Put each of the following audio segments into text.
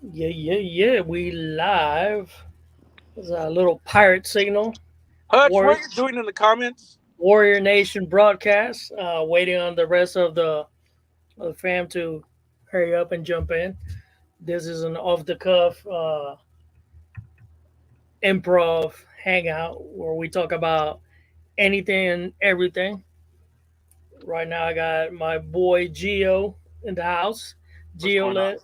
Yeah, yeah, yeah. We live. It's a little pirate signal. Hutch, War, what are you doing in the comments? Warrior Nation broadcast. Waiting on the rest of the fam to hurry up and jump in. This is an off the cuff improv hangout where we talk about anything and everything. Right now, I got my boy Geo in the house. What's Geo, going on?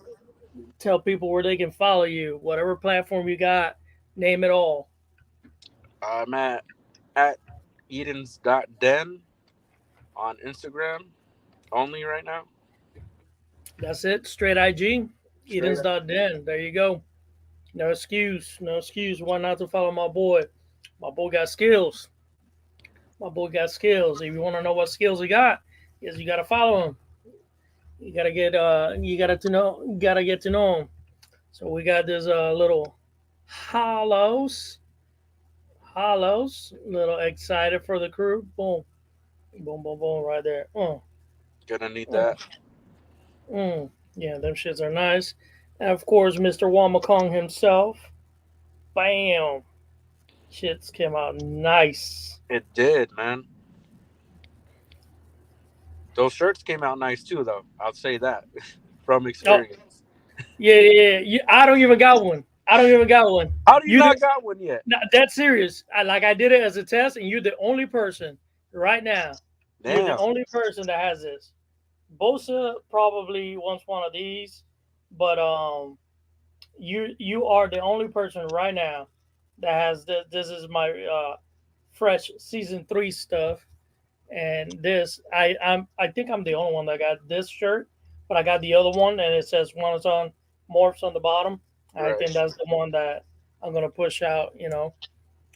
tell people where they can follow you. Whatever platform you got, name it all. I'm at Eden's.den on Instagram only right now. That's it. Straight IG. Straight up. Edens.den. There you go. No excuse. No excuse. Why not to follow my boy? My boy got skills. My boy got skills. If you want to know what skills he got, is you gotta follow him. You gotta get to know him. So we got this little hollows. Hollows. Little excited for the crew. Boom. Boom boom boom right there. Gonna need Mm, that. Yeah, them shits are nice. And of course Mr. Wamakong himself. Bam. Shits came out nice. It did, man. Those shirts came out nice too, though. I'll say that from Oh, experience. yeah, yeah, yeah. I don't even got one. I don't even got one. How do you You did. not got one yet? No, that's serious. I did it as a test, and you're the only person right now. You're the Damn. only person that has this. Bosa probably wants one of these, but you are the only person right now that has this. This is my fresh season 3 stuff, and this I think I'm the only one that got this shirt, but I got the other one, and it says one is on morphs on the bottom. I Right. think that's the one that I'm gonna push out.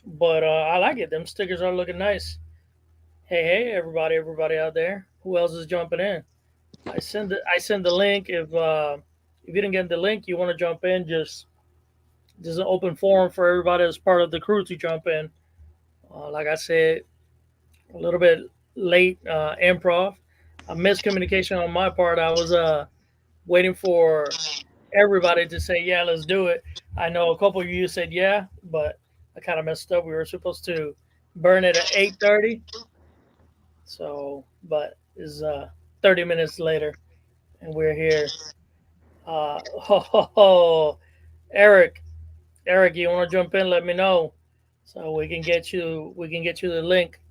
But I like it. Them stickers are looking nice. Hey, hey, everybody out there. Who else is jumping in? I send the link. If you didn't get the link, you want to jump in. Just an open forum for everybody that's part of the crew to jump in. Like I said, a little bit late improv, a miscommunication on my part. I was waiting for everybody to say yeah, let's do it. I know a couple of you said yeah, but I kind of messed up. We were supposed to burn it at 8:30, so but it's 30 minutes later, and we're here. Ho, ho, ho. Eric, Eric, you want to jump in? Let me know so we can get you the link,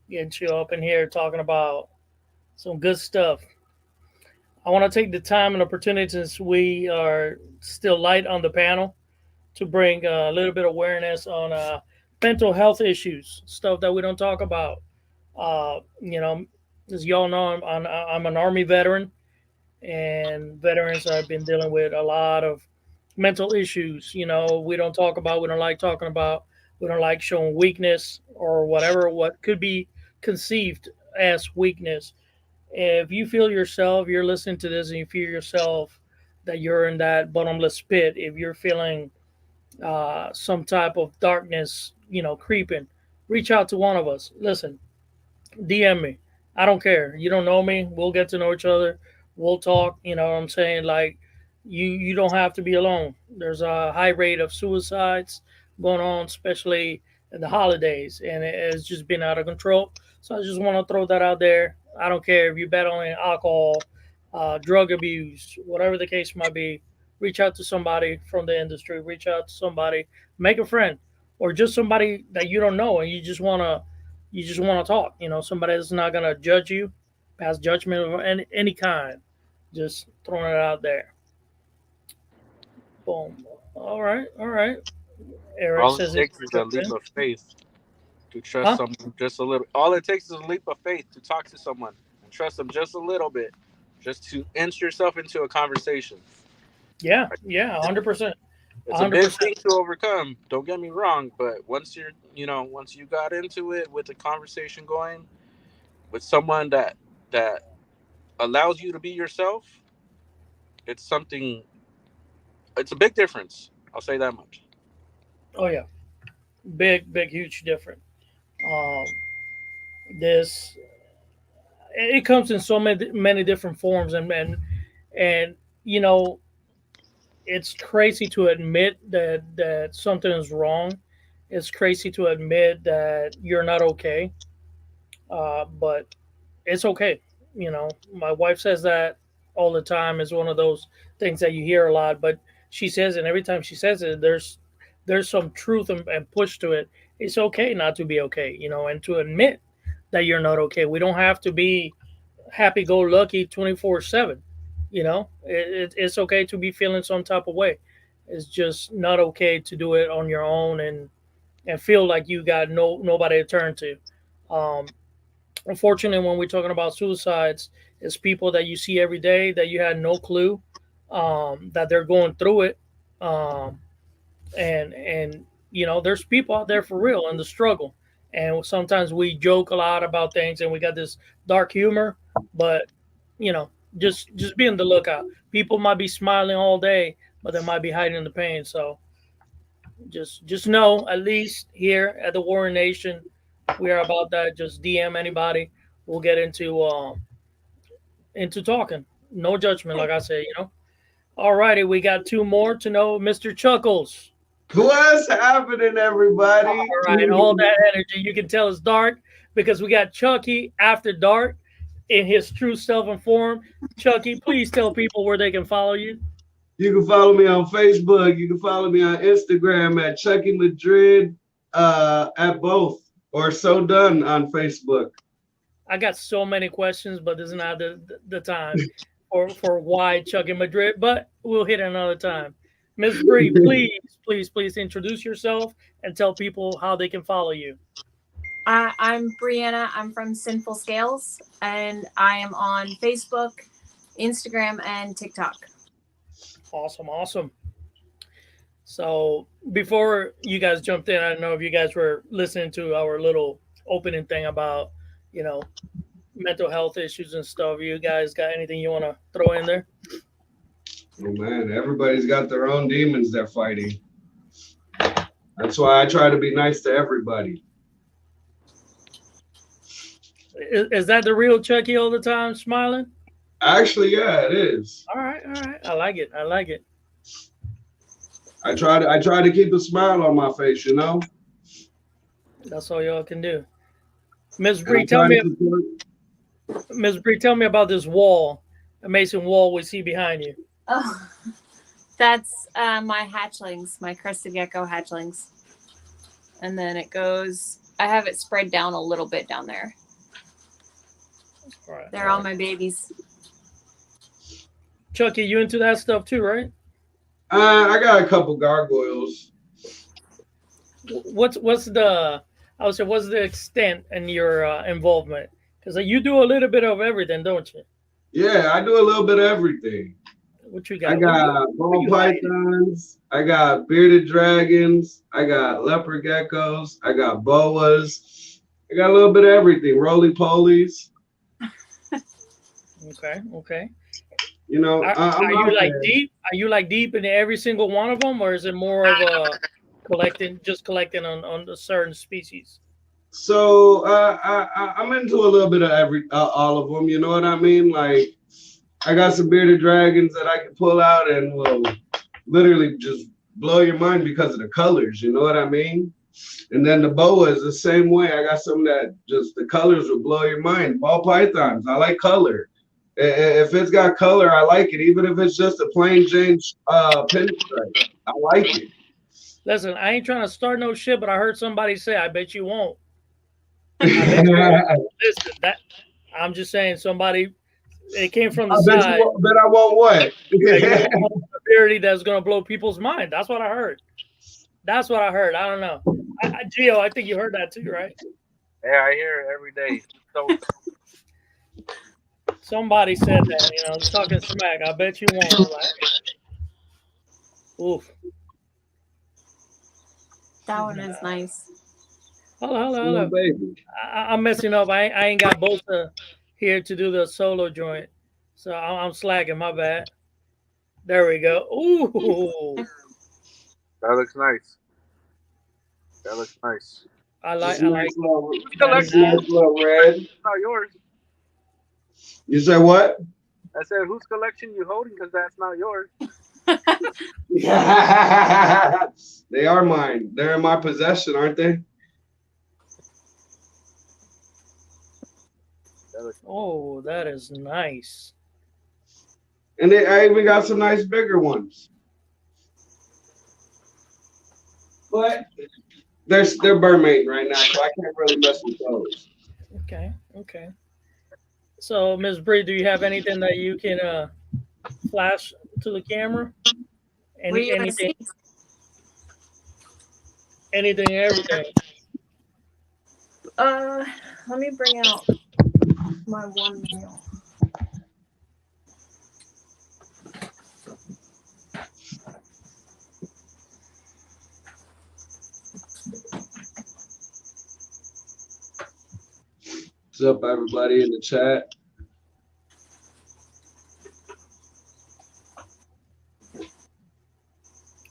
get you up in here talking about some good stuff. I want to take the time and opportunity since we are still light on the panel to bring a little bit of awareness on mental health issues, stuff that we don't talk about. You know, as y'all know, I'm an Army veteran, and veterans have been dealing with a lot of mental issues. We don't talk about, we don't like talking about, we don't like showing weakness or whatever, what could be conceived as weakness. If you feel yourself, you're listening to this and you feel yourself that you're in that bottomless pit, if you're feeling some type of darkness, creeping, reach out to one of us. Listen, DM me. I don't care. You don't know me. We'll get to know each other. We'll talk. You know what I'm saying? Like, you don't have to be alone. There's a high rate of suicides going on, especially in the holidays, and it's just been out of control. So I just want to throw that out there. I don't care if you're battling alcohol, drug abuse, whatever the case might be. Reach out to somebody from the industry. Reach out to somebody. Make a friend, or just somebody that you don't know, and you just want to talk. Somebody that's not gonna judge you, pass judgment of any kind. Just throwing it out there. Boom. All right, all right. Eric All it says he takes can is a jump leap in. of faith to trust Huh? someone just a little. All it takes is a leap of faith to talk to someone and trust them just a little bit, just to inch yourself into a conversation. Yeah, yeah, 100%, It's a big 100%. thing to overcome. Don't get me wrong, but once you got into it with the conversation going with someone that allows you to be yourself, it's something. It's a big difference. I'll say that much. Oh yeah, big, big, huge difference. Um, this it comes in so many different forms, and you know it's crazy to admit that something is wrong. It's crazy to admit that you're not okay. But it's okay. You know, my wife says that all the time. Is one of those things that you hear a lot, but she says, and every time she says it, there's some truth and push to it. It's okay not to be okay, you know, and to admit that you're not okay. We don't have to be happy go lucky 24/7. You know, it's okay to be feeling some type of way. It's just not okay to do it on your own and feel like you got nobody to turn to. Um, Unfortunately, when we're talking about suicides, it's people that you see every day that you had no clue that they're going through it, um, and you know, there's people out there for real in the struggle. And sometimes we joke a lot about things, and we got this dark humor, but you know, just be on the lookout. People might be smiling all day, but they might be hiding the pain. So just know, at least here at the Warren Nation, we are about that. Just DM anybody. We'll get into talking. No judgment, like I said. You know. All righty, we got two more to know, Mr. Chuckles. What's happening, All everybody? right, all that energy. You can tell it's dark because we got Chucky after dark in his true self and form. Chucky, please tell people where they can follow you. You can follow me on Facebook. You can follow me on Instagram at Chucky Madrid, at both, or So Done on Facebook. I got so many questions, but this is not the time for why Chucky Madrid. But we'll hit it another time. Miss Bree, please introduce yourself and tell people how they can follow you. I'm Brianna. I'm from Sinful Scales, and I am on Facebook, Instagram, and TikTok. Awesome, awesome. So before you guys jumped in, I don't know if you guys were listening to our little opening thing about, you know, mental health issues and stuff. You guys got anything you want to throw in there? Oh man, everybody's got their own demons they're fighting. That's why I try to be nice to everybody. Is that the real Chucky all the time, smiling? Actually, yeah, it is. All right, all right. I like it. I like it. I try to keep a smile on my face, you know? That's all y'all can do. Miss And I Bree, tell try to me, support. Miss Bree, tell me about this wall, amazing wall we see behind you. Oh, that's my hatchlings, my crested gecko hatchlings. And then it goes, I have it spread down a little bit down there. All right, They're all my babies. Chucky, you into that stuff too, right? I got a couple gargoyles. What's the I would say what's the extent in your involvement? Because you do a little bit of everything, don't you? Yeah, I do a little bit of everything. What you I got? got What ball you hiding? pythons. I got bearded dragons. I got leopard geckos. I got boas. I got a little bit of everything. Roly polies. Okay, okay. You know, I'm Are you out like there. deep? Are you like deep in every single one of them, or is it more of a collecting on a certain species? So I'm into a little bit of all of them. You know what I mean? Like I got some bearded dragons that I can pull out and will literally just blow your mind because of the colors. You know what I mean? And then the boa is the same way. I got some that just the colors will blow your mind. Ball pythons, I like color. If it's got color, I like it. Even if it's just a plain Jane pinstripe, I like it. Listen, I ain't trying to start no shit, but I heard somebody say, "I bet you won't." I bet you won't. Listen, that I'm just saying. Somebody, it came from the I bet you side won't, bet I won't what? that you won't have an ability that's gonna blow people's mind. That's what I heard. That's what I heard. I don't know. Gio, I think you heard that too, right? Yeah, I hear it every day. So Somebody said that. You know, talking smack. I bet you won't. I'm like, oof. That one is nice. Hello, hello, Oh, hello. baby. I'm messing up. I ain't got Bosa here to do the solo joint, so I'm slacking. My bad. There we go. Ooh, that looks nice. That looks nice. That's a I like nice little, that. that's a nice little red. It's not yours. You said what? I said, whose collection you holding? Because that's not yours. They are mine. They're in my possession, aren't they? Oh, that is nice. And I even got some nice bigger ones. But they're bird mating right now, so I can't really mess with those. Okay, okay. So, Miss Bree, do you have anything that you can flash to the camera? What do you want to Anything, see? anything, everything. Let me bring out my one meal. What's up, everybody in the chat?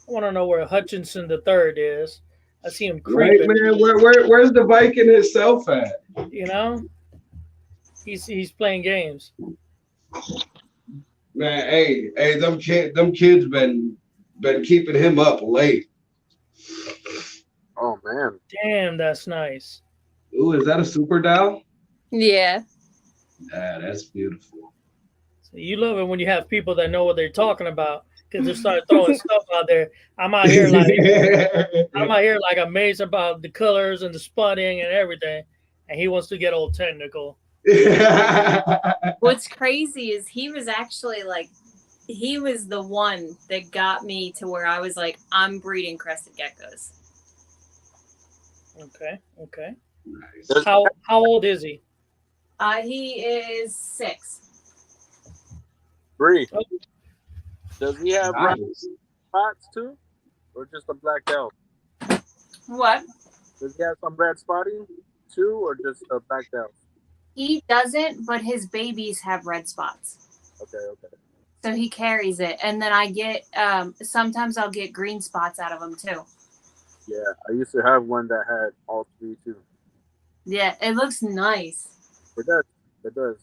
I want to know where Hutchinson the Third is. I see him Right, creeping. man. Where's the Viking himself at? You know, he's playing games. Man, hey, them kids been keeping him up late. Oh man. Damn, that's nice. Ooh, is that a super Dow? Yeah. Yeah, that's beautiful. So you love it when you have people that know what they're talking about because they start throwing stuff out there. I'm out here like amazed about the colors and the spotting and everything, and he wants to get all technical. What's crazy is he was actually like, he was the one that got me to where I was like, I'm breeding crested geckos. Okay, okay. Nice. How old is he? He is 6. Bree, Oh, does he have red Nice. spots too, or just a black elf? What? Does he have some red spotting too, or just a black elf? He doesn't, but his babies have red spots. Okay, okay. So he carries it. And then I get, sometimes I'll get green spots out of him too. Yeah, I used to have one that had all 3 too. Yeah, it looks nice. It does. It does.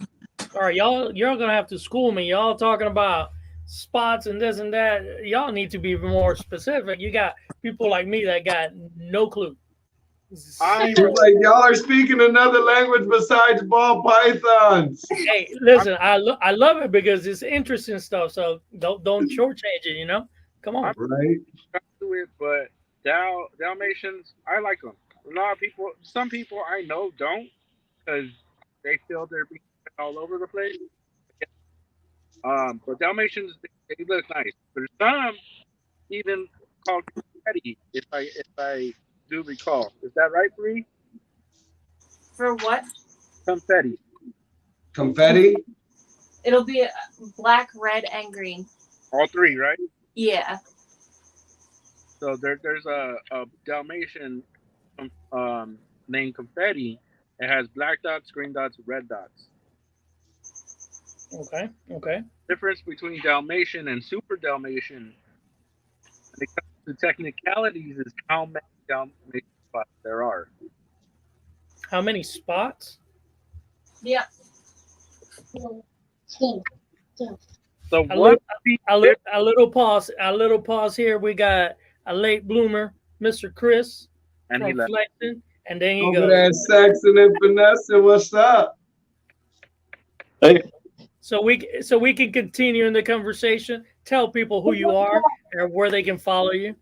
all right, you're gonna have to school me. Y'all talking about spots and this and that. Y'all need to be more specific. You got people like me that got no clue. I- Zero. It's like y'all are speaking another language besides ball pythons. Hey, listen, I love it because it's interesting stuff. So don't shortchange it. You know, come on. Right? do it, but Dalmatians, I like them. A lot of people, some people I know don't, because they feel they're being all over the place. But Dalmatians, they look nice. There's some even called confetti, if I do recall. Is that right, Bree? For what? Confetti. Confetti? It'll be black, red, and green. All 3, right? Yeah. So there's a Dalmatian named Confetti. It has black dots, green dots, red dots. Okay, okay. Difference between Dalmatian and Super Dalmatian, when it comes to technicalities, is how many Dalmatian spots there are. How many spots? Yeah. So A what? little pause. A little pause here. We got a late bloomer, Mr. Chris And he from left. Flexing, and then he Over goes. there, Saxon and Vanessa, what's up? Hey, So we can continue in the conversation. Tell people who you are and where they can follow you.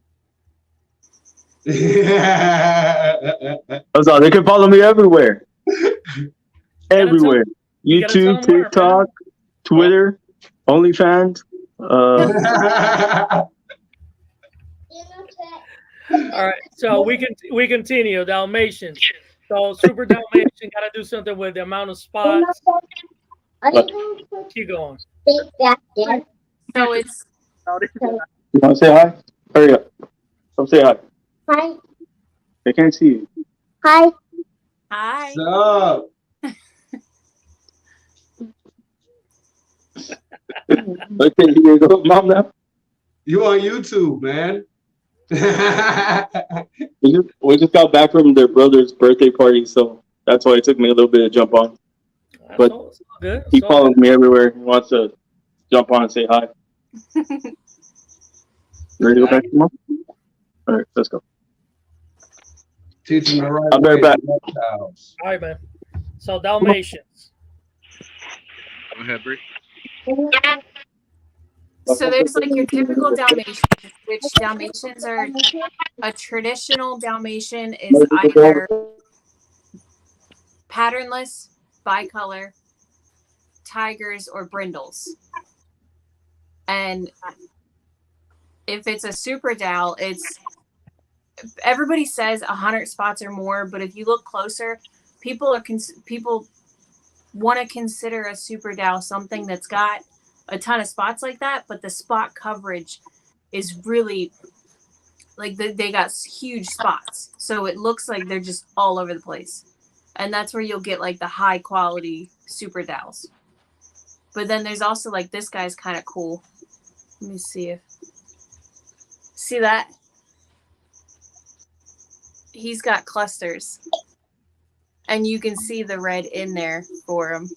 that's all. They can follow me everywhere. Gotta Everywhere. you gotta tell YouTube, them where, TikTok, Twitter, OnlyFans. All right. So we continue. Dalmatians. So Super Dalmatian got to do something with the amount of spots. Keep going. So it's You want to say hi? Hurry up. Come say hi. Hi. They can't see you. Hi. hi. What's up? Okay, you go, mom now. You on YouTube, man. We just got back from their brother's birthday party, so that's why it took me a little bit to jump on. That's But all good. He It's all follows me everywhere. He wants to jump on and say hi. Ready to go back tomorrow? All right, let's go. Teaching the right I'll be right way back. to reptiles. All right, man. So Dalmatians. Go ahead, Bree. So there's like your typical Dalmatians, which Dalmatians are a traditional Dalmatian is either patternless, bicolor, tigers, or brindles. And if it's a super Dal, it's everybody says 100 spots or more, but if you look closer, people want to consider a super Dal something that's got a ton of spots like that, but the spot coverage is really like they got huge spots, so it looks like they're just all over the place, and that's where you'll get like the high quality super Dals. But then there's also like this guy's kind of cool. Let me see that he's got clusters, and you can see the red in there for him.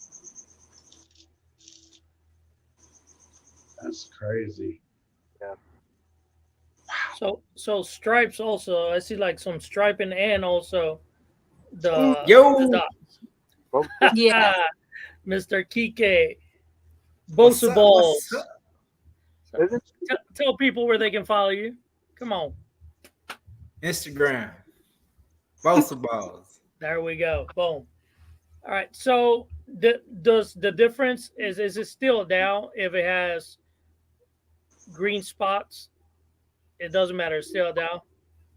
That's crazy. So stripes also. I see like some striping and also the Yo. dots. Both. Yeah. Mr. Kike. What's Bosa up? balls. What's up? Is it? Tell people where they can follow you. Come on. Instagram. Bosa balls. There we go. Boom. All right. So does the difference is it still a Dal if it has green spots? It doesn't matter. It's still a Dal.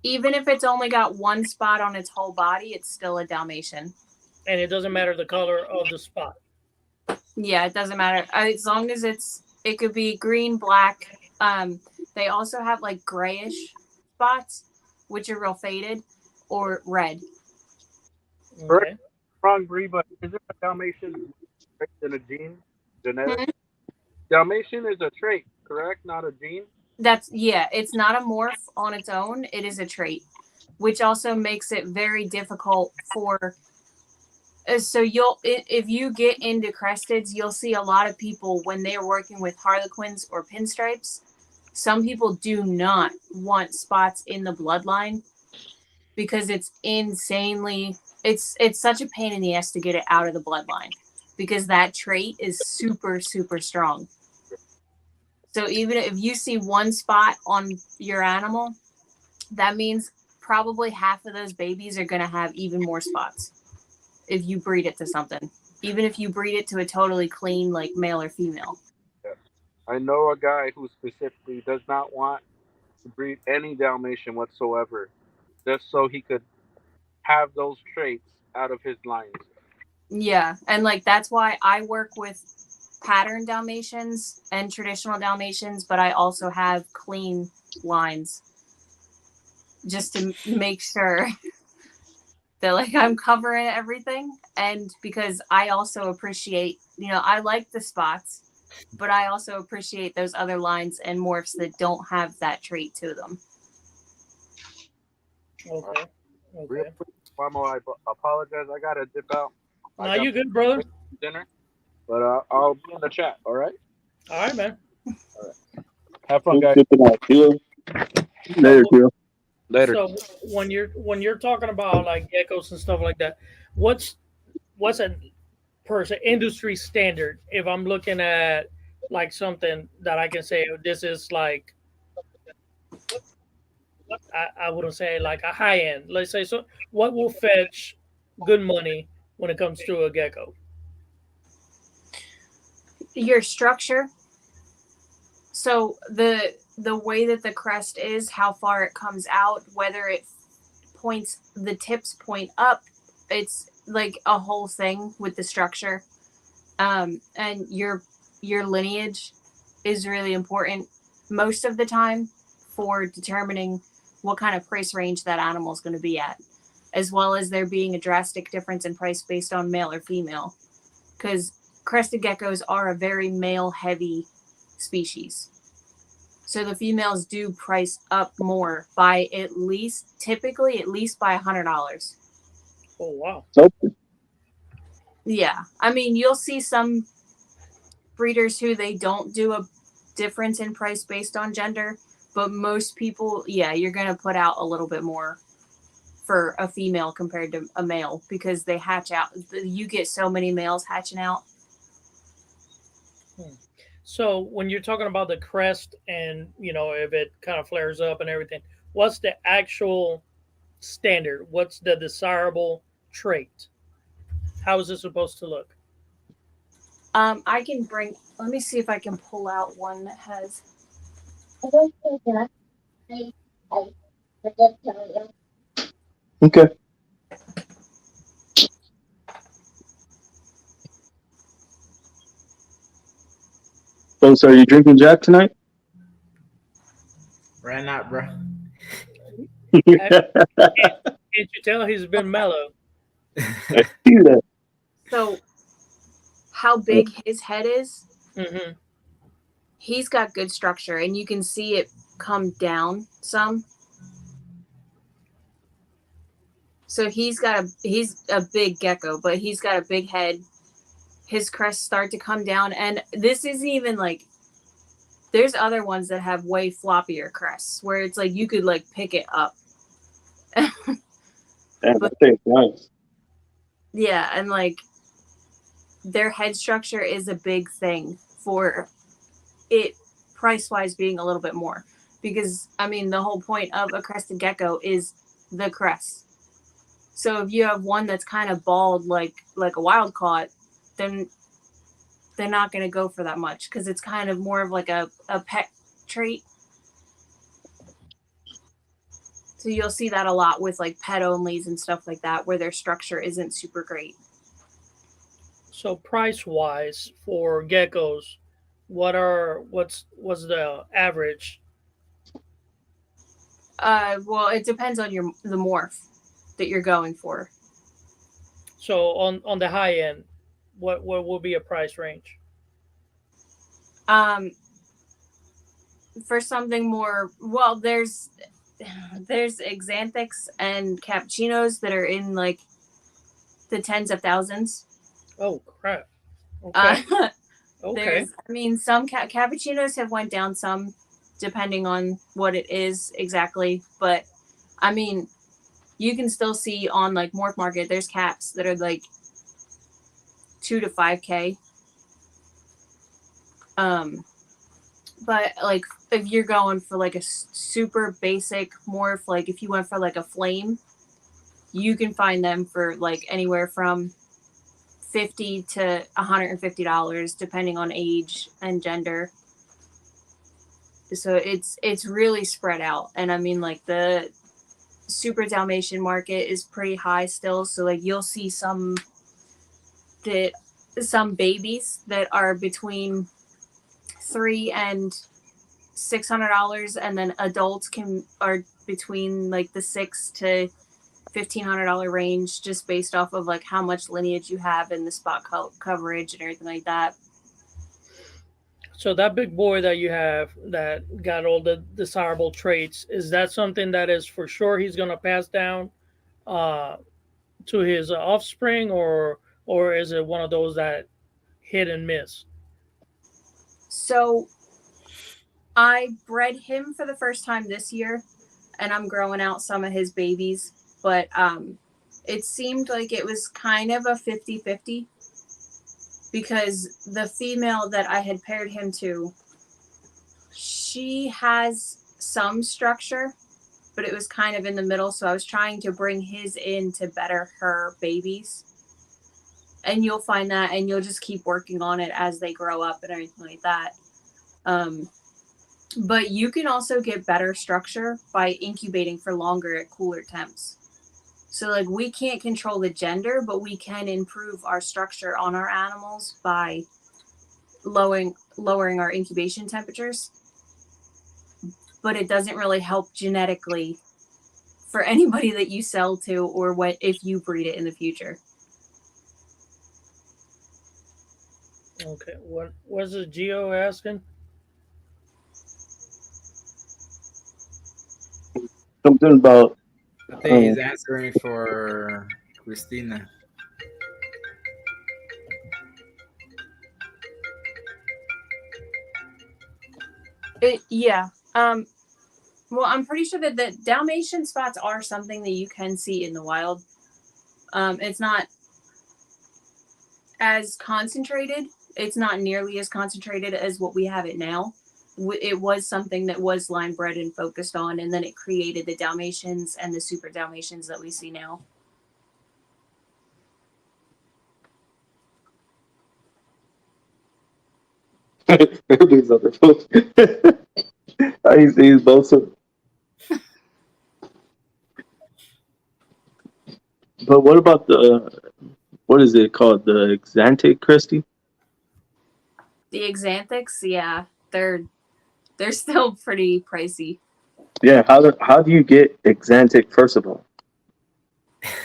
Even if it's only got one spot on its whole body, it's still a Dalmatian. And it doesn't matter the color of the spot. Yeah, it doesn't matter as long as it could be green, black. They also have like grayish spots, which are real faded, or red. Okay. Wrong, Bree, but is it a Dalmatian trait than a gene? Genetic? Dalmatian is a trait, correct? Not a gene? It's not a morph on its own. It is a trait, which also makes it very difficult for. So if you get into cresteds, you'll see a lot of people when they're working with harlequins or pinstripes. Some people do not want spots in the bloodline because it's insanely. It's such a pain in the ass to get it out of the bloodline because that trait is super, super strong. So even if you see one spot on your animal, that means probably half of those babies are going to have even more spots if you breed it to something. Even if you breed it to a totally clean, like male or female. Yes. I know a guy who specifically does not want to breed any Dalmatian whatsoever, just so he could have those traits out of his lines. Yeah, and like that's why I work with pattern Dalmatians and traditional Dalmatians, but I also have clean lines just to make sure that like I'm covering everything. And because I also appreciate, I like the spots, but I also appreciate those other lines and morphs that don't have that trait to them. Okay. Real quick, Mamo, I apologize. I gotta dip out. No, you good, brother? Dinner, but I'll be in the chat. All right. All right, man. Have fun, guys. Later, Keel. Later. So when you're talking about like geckos and stuff like that, what's a industry standard? If I'm looking at like something that I can say this is like I wouldn't say like a high end. Let's say so. What will fetch good money when it comes to a gecko? Your structure. So the way that the crest is, how far it comes out, whether it points, the tips point up, it's like a whole thing with the structure. And your lineage is really important most of the time for determining what kind of price range that animal is going to be at, as well as there being a drastic difference in price based on male or female, because crested geckos are a very male heavy species. So the females do price up more by typically at least by $100. Oh wow. Yeah. I mean, you'll see some breeders who they don't do a difference in price based on gender, But most people, yeah, you're going to put out a little bit more for a female compared to a male because they hatch out. You get so many males hatching out. So when you're talking about the crest and if it kind of flares up and everything, what's the actual standard? What's the desirable trait? How is it supposed to look? I can bring. Let me see if I can pull out one that has. Okay. So are you drinking Jack tonight? Right now, bro. Can't, can't you tell he's been mellow? I see that. So, how big his head is? Hmm. He's got good structure, and you can see it come down some. So he's a big gecko, but he's got a big head. His crests start to come down, and this isn't even like. There's other ones that have way floppier crests where it's like you could like pick it up. Damn, I But think it's nice. yeah, and like their head structure is a big thing for it price wise being a little bit more because I mean the whole point of a crested gecko is the crest. So if you have one that's kind of bald like a wild caught, then they're not going to go for that much because it's kind of more of like a pet trait. So you'll see that a lot with like pet onlys and stuff like that where their structure isn't super great. So price wise for geckos, what's the average? Well, it depends on the morph that you're going for. So on the high end, what will be a price range? Um, for something more, well, there's exanthics and cappuccinos that are in like the tens of thousands. Oh crap. Uh, Okay. Okay. there's, I mean, some cappuccinos have went down some, depending on what it is exactly. But I mean, you can still see on like Morph Market, there's caps that are like 2 to 5K. Um, but like if you're going for like a super basic morph, like if you went for like a flame, you can find them for like anywhere from $50 to $150 depending on age and gender. So it's really spread out. And I mean like the super Dalmatian market is pretty high still. So like you'll see that some babies that are between $300 and $600, and then adults are between like the $600 to $1,500 range, just based off of like how much lineage you have and the spot coverage and everything like that. So that big boy that you have that got all the desirable traits, is that something that is for sure he's gonna pass down uh, to his offspring, or is it one of those that hit and miss? So I bred him for the first time this year, and I'm growing out some of his babies, but it seemed like it was kind of a 50-50 because the female that I had paired him to, she has some structure, but it was kind of in the middle. So I was trying to bring his in to better her babies. And you'll find that, and you'll just keep working on it as they grow up and everything like that. But you can also get better structure by incubating for longer at cooler temps. So like we can't control the gender, but we can improve our structure on our animals by lowering our incubation temperatures. But it doesn't really help genetically for anybody that you sell to or what if you breed it in the future. Okay. What was it Geo asking? Something about I think he's answering for Christina. Yeah. Well, I'm pretty sure that the Dalmatian spots are something that you can see in the wild. It's not as concentrated. It's not nearly as concentrated as what we have it now. It was something that was line bred and focused on, and then it created the Dalmatians and the super Dalmatians that we see now. Everybody's on their phone. I see these both. But what about what is it called? The Xanthic, Christy? The Xanthics, yeah, they're still pretty pricey. Yeah, how do you get Xanthic first of all?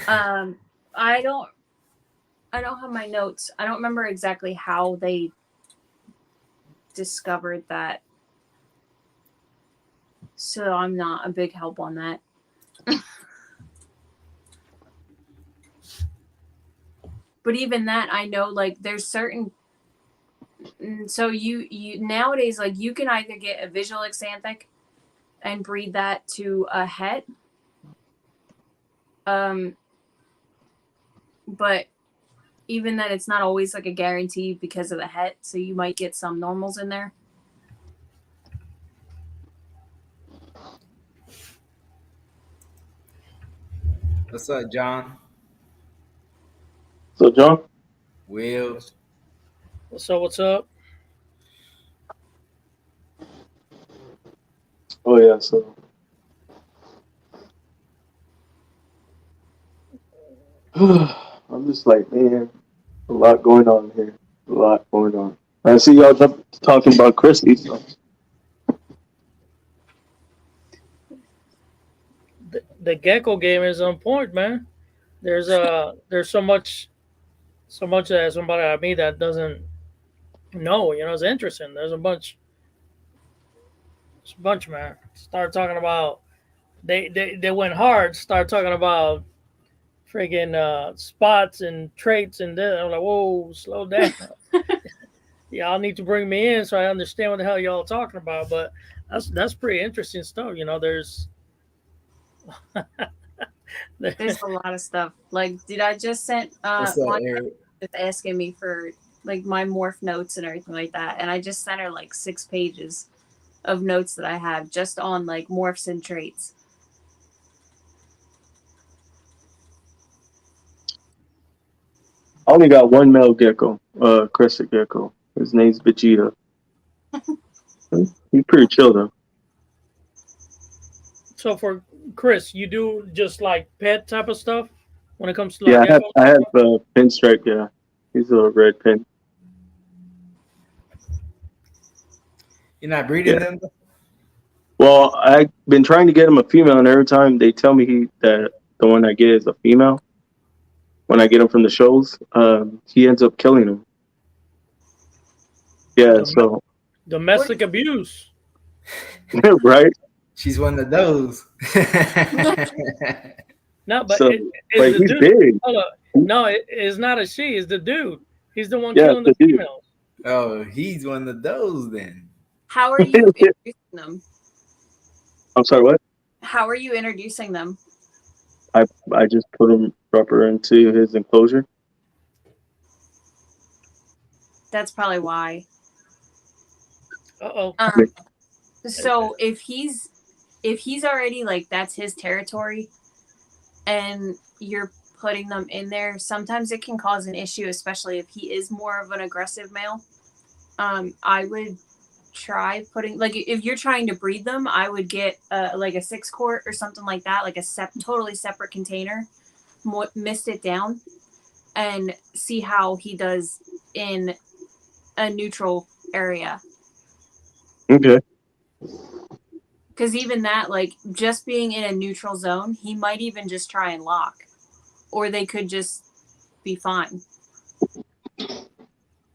I don't have my notes. I don't remember exactly how they discovered that. So I'm not a big help on that. But even that, I know, like, there's certain. So you nowadays, like, you can either get a visual Xanthic and breed that to a het. But even then, it's not always like a guarantee because of the het. So you might get some normals in there. What's up, John? So, John? Will. What's up? Oh, yeah, so. I'm just like, man, a lot going on here. A lot going on. I see y'all talking about Christy. So. The gecko game is on point, man. There's so much that somebody like me that doesn't know. It's interesting. There's a bunch, man. Start talking about they went hard. Start talking about freaking spots and traits and this. I'm like, whoa, slow down. Y'all need to bring me in so I understand what the hell y'all talking about. But that's pretty interesting stuff. There's There's a lot of stuff. Like, did I just sent What's up, Monica Eric? just asking me for like my morph notes and everything like that, and I just sent her like 6 pages of notes that I have just on like morphs and traits. I only got one male gecko, crested gecko. His name's Vegeta. He's pretty chill though. so for Chris, you do just like pet type of stuff when it comes to Yeah, like geckos? I have pinstripe. Yeah, he's a red pin. You're not breeding Yeah. them? Well, I've been trying to get him a female, and every time they tell me that the one I get is a female, when I get him from the shows, he ends up killing them. Yeah, Dom- so Domestic abuse. right. She's one of those. No, but So, it's but the he's dude. big. Hold up. No, it's not a she. It's the dude. He's the one Yeah, killing the it's the dude. females. Oh, he's one of those then. How are you introducing them? I'm sorry, what? How are you introducing them? I just put him proper into his enclosure. That's probably why. Uh-oh. So if he's already like that's his territory, and you're putting them in there, sometimes it can cause an issue, especially if he is more of an aggressive male. I would try putting, like, if you're trying to breed them, I would get like a 6-quart or something like that, like a totally separate container, mist it down, and see how he does in a neutral area. Okay. Because even that, like, just being in a neutral zone, he might even just try and lock, or they could just be fine.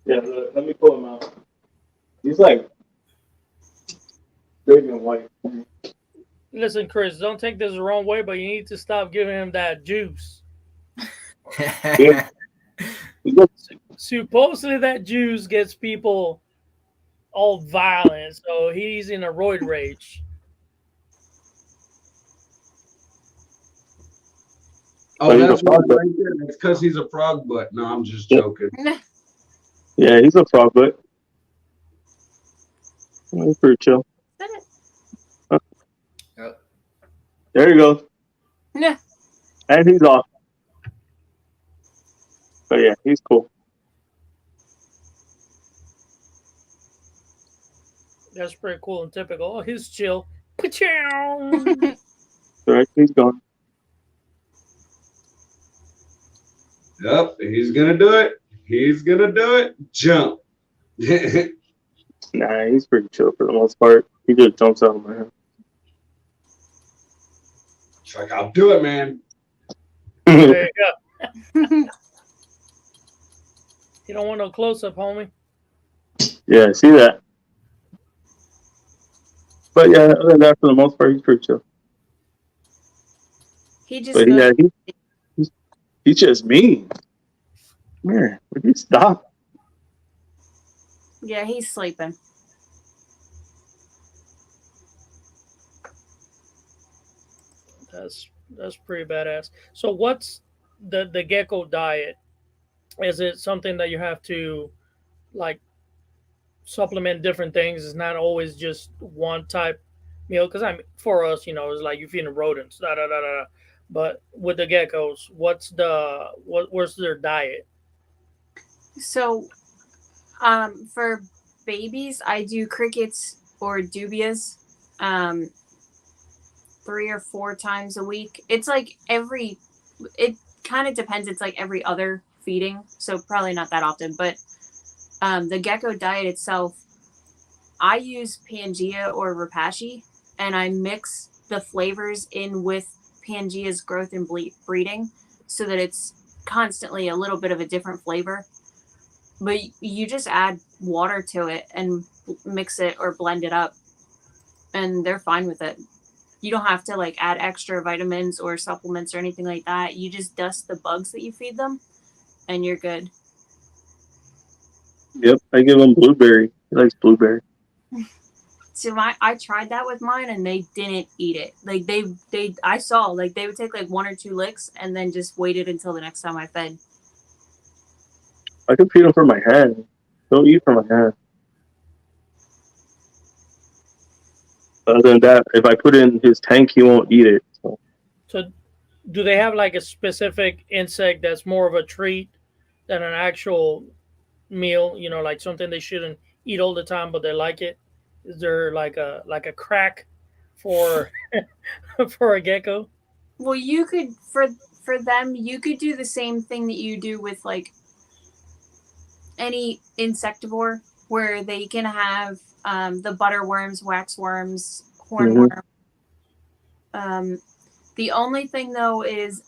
Yeah, let me pull him out. He's like big and white. Listen, Chris, don't take this the wrong way, but you need to stop giving him that juice. Yeah. Supposedly that juice gets people all violent, so he's in a roid rage. Oh, But he's a that's why I frog butt. like it. It's because he's a frog butt. No, I'm just Yeah, joking. yeah, he's a frog butt. He's pretty chill. Uh, Oh, There you go. Nah. And he's off. But yeah, he's cool. That's pretty cool and typical. Oh, he's chill. Ka-chow! All right, he's gone. Yep, he's gonna do it. He's gonna do it. Jump. It's Nah, he's pretty chill for the most part. He just jumps out of my like, I'll do it, man. head. There you go. You don't want no close up, homie. Yeah, I see that. But yeah, other than that, for the most part, he's pretty chill. He just But goes. yeah, he's just mean. Man, would you stop? Yeah, he's sleeping. That's pretty badass. So what's the gecko diet? Is it something that you have to like supplement different things? It's not always just one type meal. Because I mean, for us, it's like you're feeding rodents, da da da da. But with the geckos, what's their diet? So, for babies, I do crickets or dubias, 3 or 4 times a week. It's like it kind of depends. It's like every other feeding, so probably not that often. But the gecko diet itself, I use Pangea or Rapashi, and I mix the flavors in with Pangea's growth and breeding, so that it's constantly a little bit of a different flavor. But you just add water to it and mix it or blend it up, and they're fine with it. You don't have to like add extra vitamins or supplements or anything like that. You just dust the bugs that you feed them, and you're good. Yep, I give him blueberry. He likes blueberry. So I tried that with mine, and they didn't eat it. Like they I saw like they would take like 1 or 2 licks and then just waited until the next time I fed. I can feed him from my hand. He'll eat from my hand. Other than that, if I put it in his tank, he won't eat it. So So do they have like a specific insect that's more of a treat than an actual meal? Like something they shouldn't eat all the time, but they like it. Is there like a crack for for a gecko? Well, you could for them you could do the same thing that you do with like any insectivore, where they can have the butterworms, waxworms, hmm hornworm. Um, the only thing though is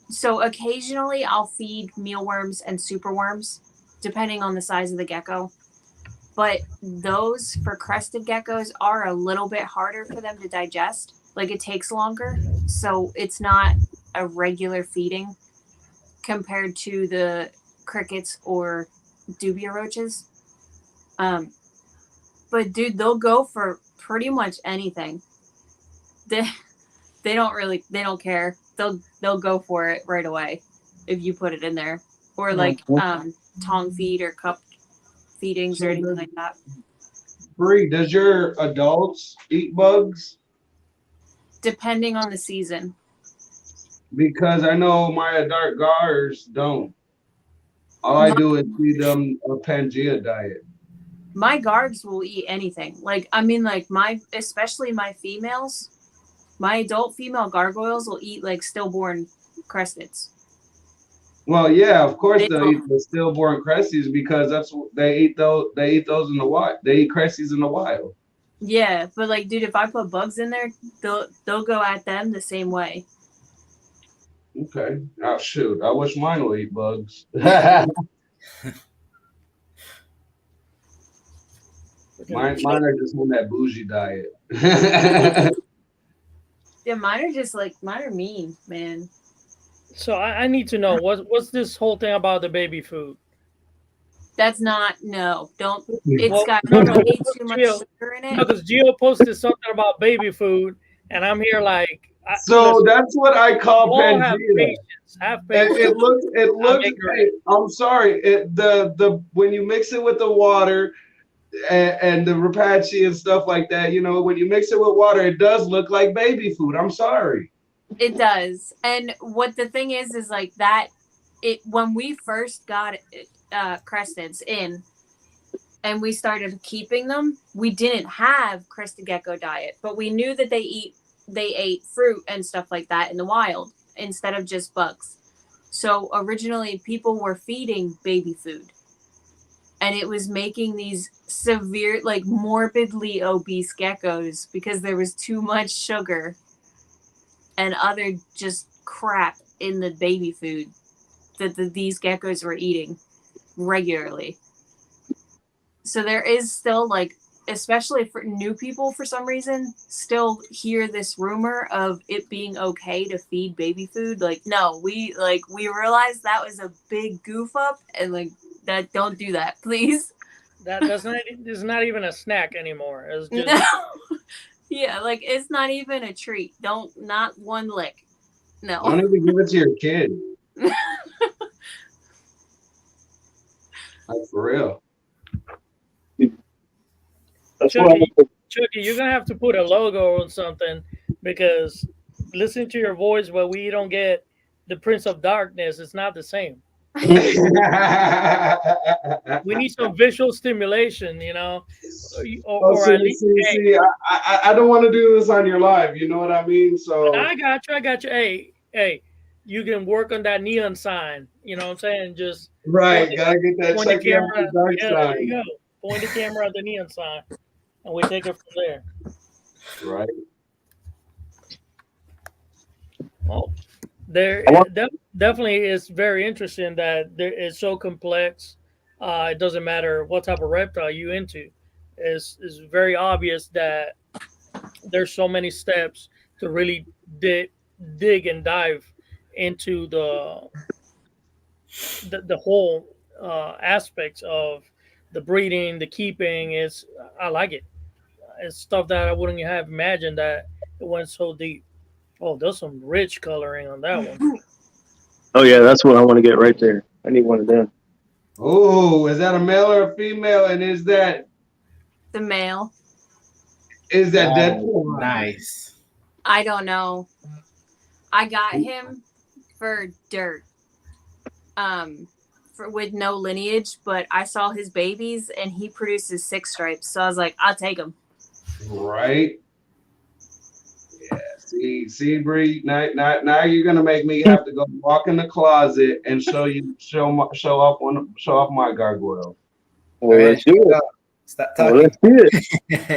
so occasionally I'll feed mealworms and superworms, depending on the size of the gecko. But those for crested geckos are a little bit harder for them to digest. Like it takes longer, so it's not a regular feeding compared to the crickets or dubia roaches. Um, but dude, they'll go for pretty much anything. They they don't care. They'll go for it right away if you put it in there, or like Mhm. tongue feed or cup feedings or So anything does like that. Bree, does your adults eat bugs? Depending on the season. Because I know my dark gars don't. All I My, do is feed them a Pangea diet. my guards will eat anything. Like I mean, like especially my females, my adult female gargoyles will eat like stillborn cresteds. Well, yeah, of course They they'll don't. eat the stillborn cresties because that's what they eat those. They eat those in the wild. They eat cresties in the wild. Yeah, but like, dude, if I put bugs in there, they'll go at them the same way. Okay. Oh shoot! I wish mine would eat bugs. mine So, are just on that bougie diet. Yeah, mine are mean, man. so I need to know what's this whole thing about the baby food? That's not no. Don't. It's Well, got no, no, way too much Gio, sugar in it. no, because Gio posted something about baby food, and I'm here like So listen, that's what I call all have Pangea. patience. Have It, patience. it I'm looks. ignorant. Hey, I'm sorry. The when you mix it with the water and the rapachi and stuff like that, you know, when you mix it with water, it does look like baby food. I'm sorry. It does. And what the thing is like that it when we first got cresteds in and we started keeping them, we didn't have crested gecko diet, but we knew that they ate fruit and stuff like that in the wild instead of just bugs. So originally people were feeding baby food and it was making these severe, like morbidly obese geckos because there was too much sugar and other just crap in the baby food that these geckos were eating regularly. So there is still like, especially for new people for some reason, still hear this rumor of it being okay to feed baby food. Like, no, we realized that was a big goof up and like that don't do that, please. That's not. It's not even a snack anymore. It's just. No. Yeah, like it's not even a treat. Not one lick. No. Don't even give it to your kid. Like for real. That's why. Chucky, you're gonna have to put a logo on something because listening to your voice, but we don't get the Prince of Darkness. It's not the same. We need some visual stimulation, you know, Oh, or at least. Hey, I don't want to do this on your live. You know what I mean? So I got you. I got you. Hey, you can work on that neon sign. You know what I'm saying? Just right, gotta get that point the check me out the camera. dark Yeah, there you side. go. Point the camera at the neon sign, and we take it from there. Right. Well, there definitely is very interesting that it's so complex. It doesn't matter what type of reptile you into. It's very obvious that there's so many steps to really dig and dive into the whole aspects of the breeding, the keeping. Is I like it. It's stuff that I wouldn't have imagined that it went so deep. Oh, there's some rich coloring on that one. Oh yeah, that's what I want to get right there. I need one of them. Oh, is that a male or a female? And The male. is that Oh, Deadpool? nice. I don't know. I got him for dirt. With no lineage, but I saw his babies and he produces 6 stripes. So I was like, I'll take him. Right. Yeah. See, Bree. Now you're gonna make me have to go walk in the closet and show off my gargoyle. Well, let's do it. Stop Well, talking. let's do it.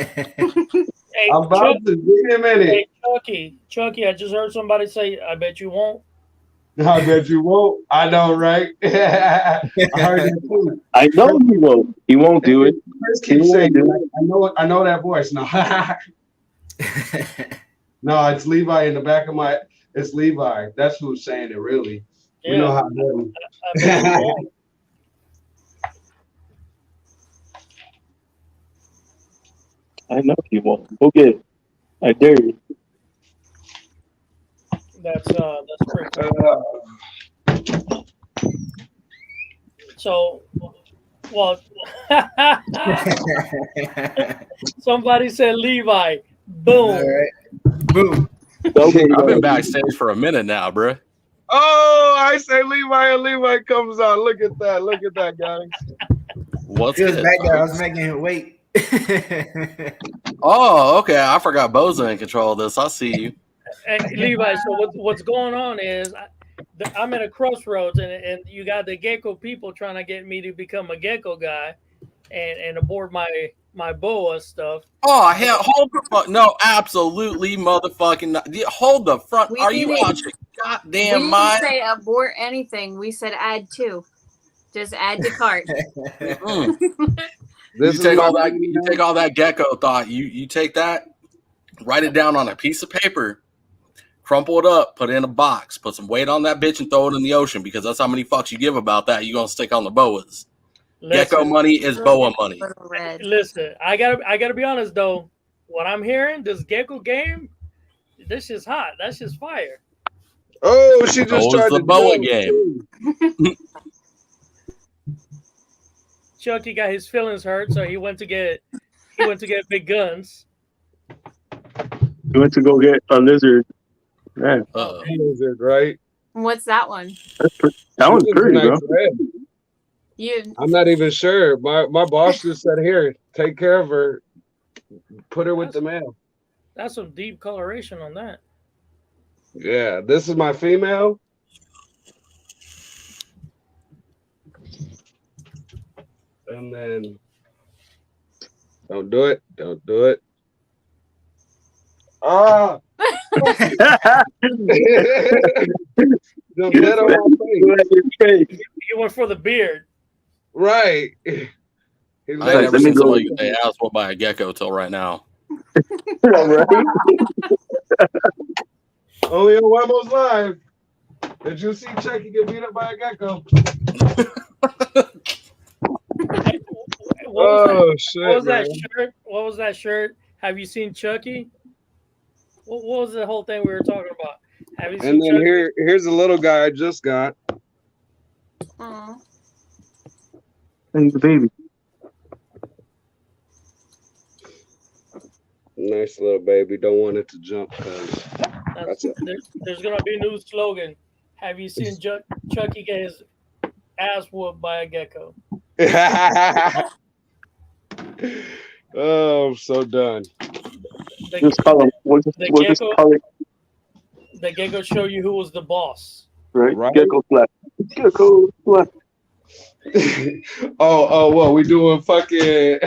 Hey, I'm about to give me a minute. Hey, Chucky, I just heard somebody say, "I bet you won't." I bet you won't. I know, right? I heard that too. I know he won't. He won't do it. Chris He keeps won't saying, do it. I know that voice. No, no, it's Levi in the back of my. It's Levi. That's who's saying it. Really, we know Yeah, how to. I bet you won't. I know he won't. Okay, I dare you. That's pretty cool. So, well, somebody said Levi. Boom. All right. Boom. Okay, I've been backstage for a minute now, bruh. Oh, I say Levi and Levi comes out. Look at that, guys. What's He was good? back there. I was making him wait. Oh, okay. I forgot Boza in control of this. I see you. Hey, Levi, so what's going on is I'm at a crossroads, and you got the gecko people trying to get me to become a gecko guy, and aboard my boa stuff. Oh hell! Hold the fuck! No, absolutely, motherfucking not. Hold the front. We Are you didn't- out your We goddamn didn't mind? say abort anything. We said add 2. Just add to cart. Mm. This You is take my- all that. You take all that gecko thought. You take that, write it down on a piece of paper, crumple it up, put it in a box, put some weight on that bitch, and throw it in the ocean because that's how many fucks you give about that. You gonna stick on the boas. Gecko Listen, money is boa money. Little red. listen, I gotta be honest though. What I'm hearing, this gecko game, This is hot. That's just fire. Oh, she just So is tried the to boa jump, game. too. Chucky got his feelings hurt, so he went to get big guns. We went to go get a lizard. Man, Uh-oh. Lizard, right? What's that one? that one's It's a pretty, bro. nice red. You I'm not even sure. My boss just said, "Here, take care of her. Put her with the male." That's some deep coloration on that. Yeah, this is my female. And then don't do it. Don't do it. Ah! Just dead on my face. You went for the beard. Right. He I let ain't it never let me seen go. somebody get their ass whooped by a gecko till right now. Right? only on Webos Live. Did you see Chucky get beat up by a gecko? Hey, what was Oh that? shit, What was man. that shirt? What was that shirt? Have you seen Chucky? What was the whole thing we were talking about? Have you And seen then Chucky? here's a little guy I just got. Aw. And the baby. Nice little baby. Don't want it to jump because that's it. There's gonna be a new slogan. Have you seen Chucky get his ass whooped by a gecko? Oh, I'm so done. Just call him. We'll just call it, The gecko show you who was the boss. right? Right? Gecko slap. Gecko slap. What we doing? Fucking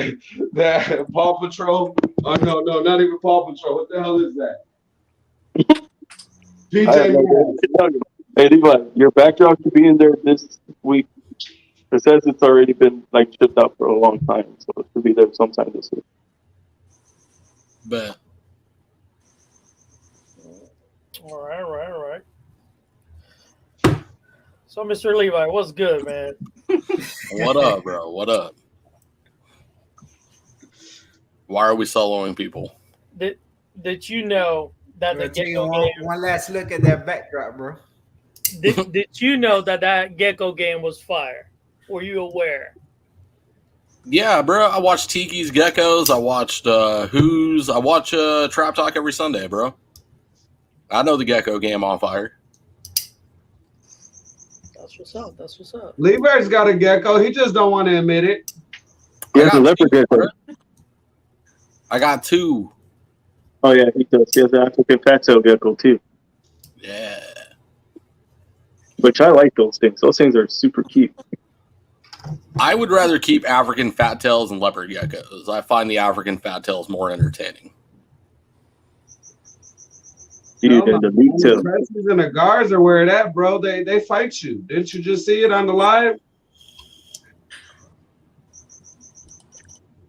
that Paw Patrol? Oh no, not even Paw Patrol. What the hell is that? I have PJ no Masks. idea. Hey, Levi, your backdrop should be in there this week. It says it's already been like shipped out for a long time, so it should be there sometime this week. But All right. So, Mr. Levi, what's good, man? what up, bro? What up? Why are we soloing people? Did you know that the We'll take gecko game? one last look at that backdrop, bro. Did you know that gecko game was fire? Were you aware? Yeah, bro. I watched Tiki's Geckos. I watched Who's. I watch Trap Talk every Sunday, bro. I know the gecko game on fire. That's what's up. Levi's got a gecko. He just don't want to admit it. He I has a got leopard two, gecko. bro. I got two. Oh yeah, he does. He has an African fat-tailed gecko too. Yeah. Which I like those things. Those things are super cute. I would rather keep African fat tails and leopard geckos. I find the African fat tails more entertaining. Dude, and the meat The tail. Cresties and the guards are where it at, bro. They fight you. Didn't you just see it on the live?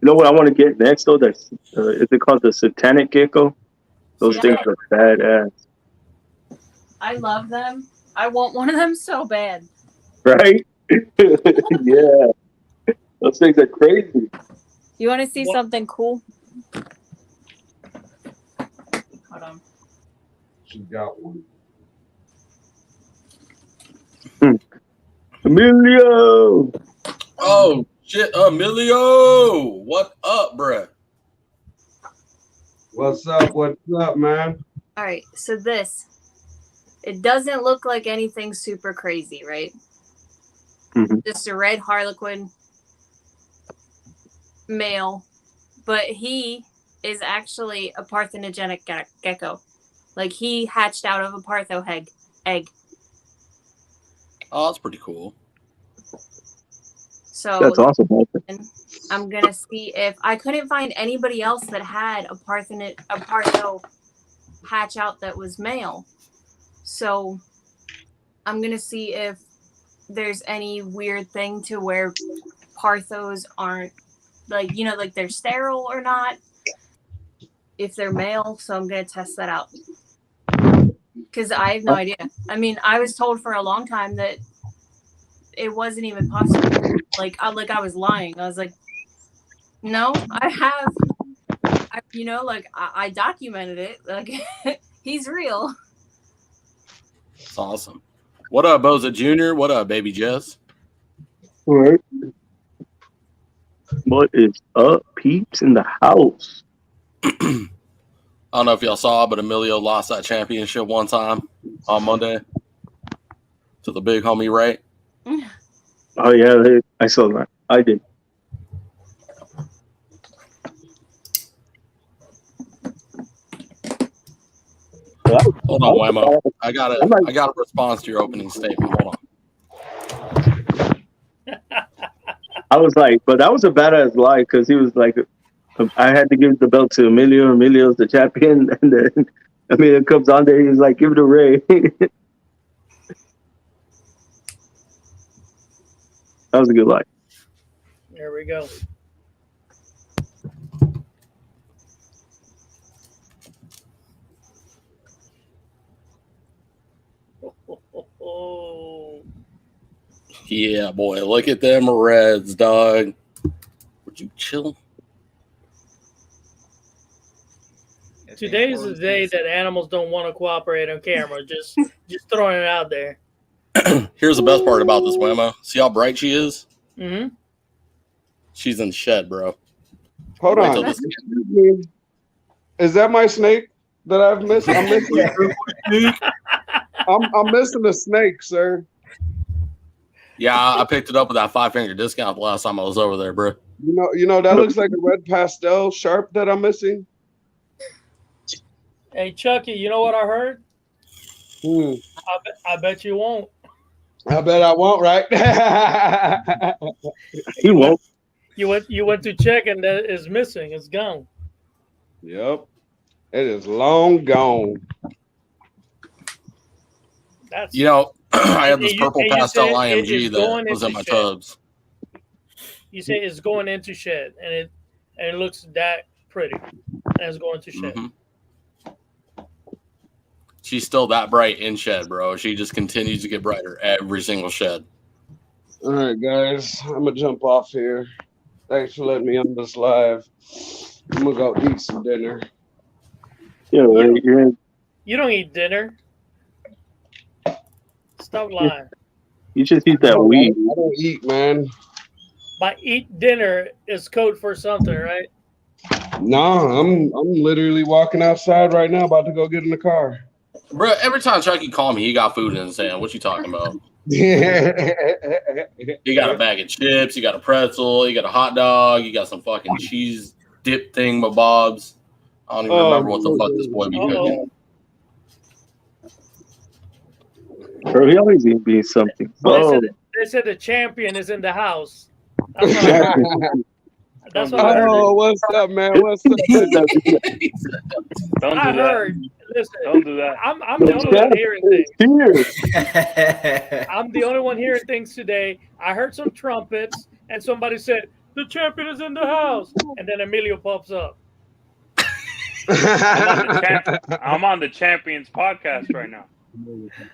You know what I want to get next though? That's is it called the satanic gecko? Those things are badass, I love them. I want one of them so bad. right? Yeah, those things are crazy. You want to see What? something cool? Hold on. She got one. Emilio. Oh shit, Emilio! What up, bruh? What's up? What's up, man? All right. So it doesn't look like anything super crazy, right? Mhm. Just a red harlequin male, but he is actually a parthenogenic gecko. Like he hatched out of a partho egg. Oh, that's pretty cool. So That's awesome. I'm gonna see if I couldn't find anybody else that had a partho hatch out that was male. So I'm gonna see if there's any weird thing to where parthos aren't like they're sterile or not if they're male. So I'm gonna test that out because I have no idea. I mean, I was told for a long time that it wasn't even possible. Like I was lying. I was like, no, I have. I documented it. Like He's real. It's awesome. What up, Boza Jr.? What up, baby Jess? All right. What is up, peeps in the house? I don't know if y'all saw, but Emilio lost that championship one time on Monday to the big homie, right? Oh yeah, I saw that. I did. Hold on, Whammo. I got a response to your opening statement. Hold on. I was like, but that was a badass lie because he was like, I had to give the belt to Emilio. Emilio's the champion, and then Emilio comes on there. He's like, give it to Ray. That was a good lie. There we go. Oh. Yeah, boy. Look at them Reds, dog. Would you chill? Today's the day that animals don't want to cooperate on camera. Just throwing it out there. Here's the best part about this Whammo. See how bright she is? Mm-hmm. She's in the shed, bro. Hold Wait on. till this- Is that my snake that I've missed? I'm missing. I'm missing a snake, sir. Yeah, I picked it up with that 5-finger discount the last time I was over there, bro. You know that looks like a red pastel sharp that I'm missing. Hey, Chucky, you know what I heard? I bet you won't. I bet I won't, right? He won't. You went to check and that is missing. It's gone. Yep. It is long gone. That's You know, I had this purple you pastel said it IMG is going that was in into my shed. tubs. You say it's going into shed, and it looks that pretty. And it's going to shed. Mhm. She's still that bright in shed, bro. She just continues to get brighter every single shed. All right, guys. I'm gonna jump off here. Thanks for letting me on this live. I'm gonna go eat some dinner. Yeah, Ray, You don't eat dinner. Stop lying. you just eat that weed. I don't eat, man. By eat dinner is code for something, right? Nah, I'm literally walking outside right now, about to go get in the car. Bro, every time Chucky called me, he got food in his hand. What you talking about? He got a bag of chips, he got a pretzel, he got a hot dog, he got some fucking cheese dip thing with Bob's. I don't even remember what the fuck this boy be cooking. Bro, he always eating something. They said the champion is in the house. That's what I heard. That's what I heard. Oh, what's up, man? What's up? Don't do I that. heard. Listen, Don't do that. I'm the only one hearing things. Here. I'm the only one hearing things today. I heard some trumpets, and somebody said, the champion is in the house. And then Emilio pops up. I'm on the Champions podcast right now.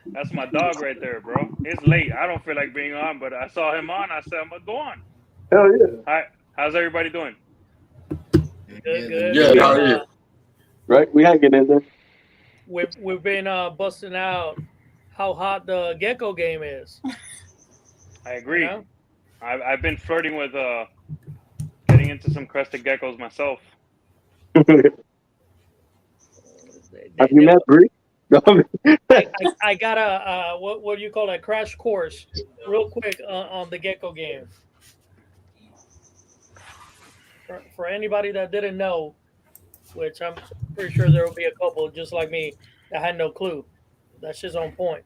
That's my dog right there, bro. It's late. I don't feel like being on, but I saw him on. I said, I'm going to go on. Hell yeah. Hi. How's everybody doing? Good. Yeah, how are you? Right? We hanging in there. We've been busting out how hot the gecko game is. I agree. You know? I've been flirting with getting into some crested geckos myself. Have you met Bree? I got a what do you call it? Crash course, real quick on the gecko game. For anybody that didn't know, which I'm pretty sure there will be a couple just like me that had no clue. That shit's on point.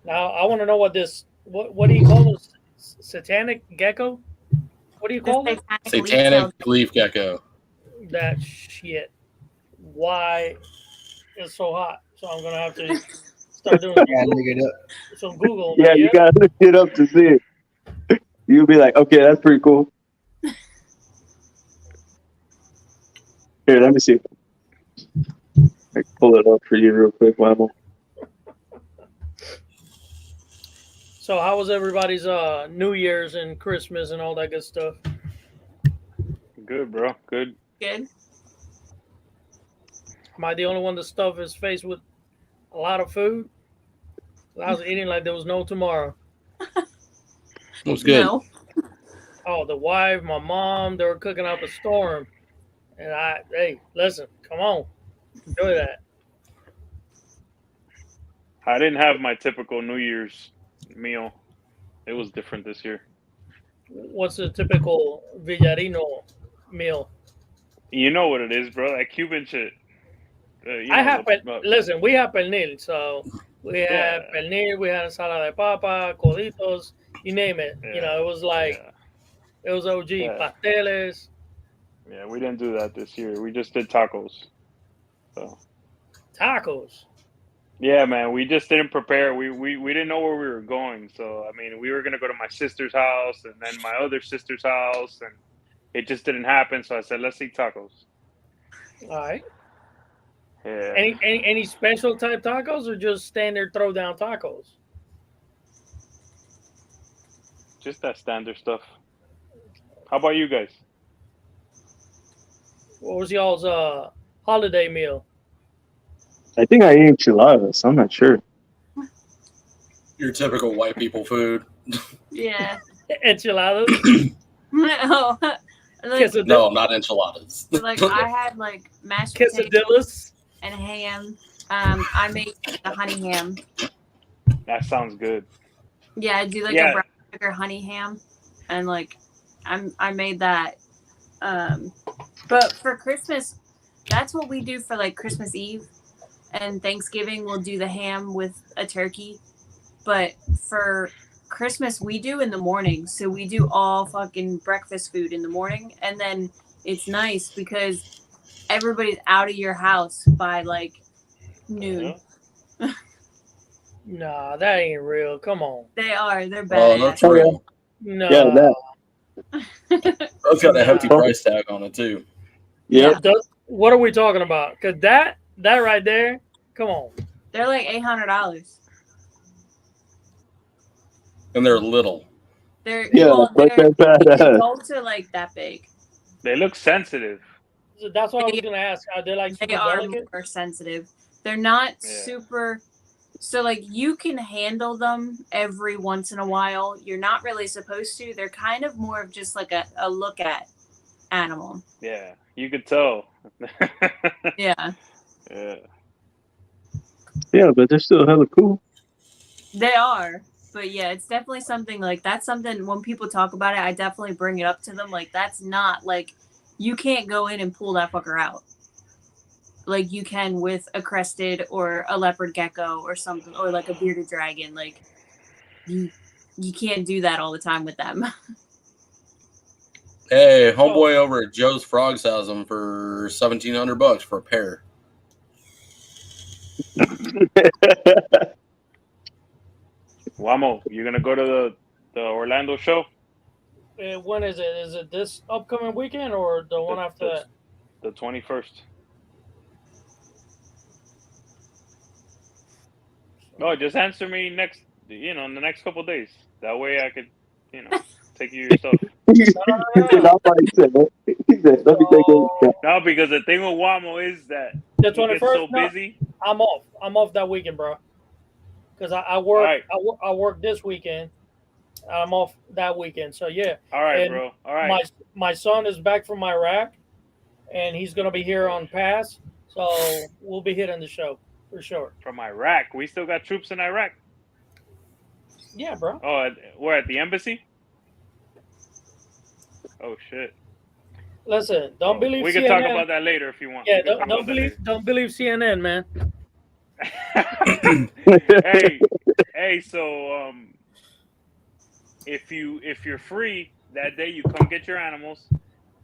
Now I want to know what do you call this? Satanic gecko? What do you call it? Satanic leaf gecko. That shit. Why it's so hot? So I'm gonna have to start doing some Google. Yeah, you gotta look it up to see it. You'll be like, okay, that's pretty cool. Here, let me see. I can pull it up for you real quick, Whammo. So how was everybody's New Year's and Christmas and all that good stuff? Good, bro. Good. Good. Am I the only one that stuffed his face with a lot of food? I was eating like there was no tomorrow. It was good. No. Oh, the wife, my mom, they were cooking up a storm. And hey, listen, come on, enjoy that. I didn't have my typical New Year's meal. It was different this year. What's a typical Villarino meal? You know what it is, bro? That Cuban shit. I have listen. We have pernil, so we had Yeah. pernil. We had ensalada de papa, coditos, you name it. You know, it was like it was OG pasteles. Yeah, we didn't do that this year. We just did tacos. So Tacos. yeah, man, we just didn't prepare. We didn't know where we were going. So I mean, we were gonna go to my sister's house and then my other sister's house, and it just didn't happen. So I said, let's eat tacos. All right. Yeah. Any special type tacos or just standard throw down tacos? Just that standard stuff. How about you guys? What was y'all's holiday meal? I think I ate enchiladas. I'm not sure. Your typical white people food. Yeah. Enchiladas. No. Like, no, not enchiladas. Like I had like mashed quesadillas potatoes and ham. I made the honey ham. That sounds good. Yeah, I do like a brown sugar honey ham, and like I made that. But for Christmas, that's what we do for like Christmas Eve and Thanksgiving. We'll do the ham with a turkey. But for Christmas, we do in the morning. So we do all fucking breakfast food in the morning. And then it's nice because everybody's out of your house by like noon. Nah, that ain't real. Come on. They are. They're bad. Oh, that's real. No. Yeah, that. That's got a hefty price tag on it too. Yeah. What are we talking about? Because that right there, come on. They're like $800. And they're little. They're Yeah, like they're that. both are like that big. They look sensitive. That's what I was gonna ask. Are they like super They are delicate? more sensitive. They're not super. So like you can handle them every once in a while. You're not really supposed to. They're kind of more of just like a look at animal. Yeah, you could tell. Yeah. Yeah. Yeah, but they're still hella cool. They are. But yeah, it's definitely something like that's something when people talk about it, I definitely bring it up to them. Like that's not like you can't go in and pull that fucker out. Like you can with a crested or a leopard gecko or something, or like a bearded dragon. Like you can't do that all the time with them. Hey, homeboy over at Joe's Frogs has them for $1,700 for a pair. Wamo, you gonna go to the Orlando show? When is it? Is it this upcoming weekend or the one after that? The 21st. No, just answer me in the next couple of days. That way I could, take you yourself. No, because the thing with Wamo is that the he gets 21st. so busy. I'm off. I'm off that weekend, bro. Because I work. Right. I work this weekend. I'm off that weekend. So yeah. All right, bro. All right. My son is back from Iraq, and he's gonna be here on pass. So we'll be hitting the show for sure. From Iraq, we still got troops in Iraq. Yeah, bro. Oh, we're at the embassy. Oh shit. Listen, don't believe. We CNN. can talk about that later if you want. Yeah, don't believe CNN, man. hey. So if you're free that day, you come get your animals,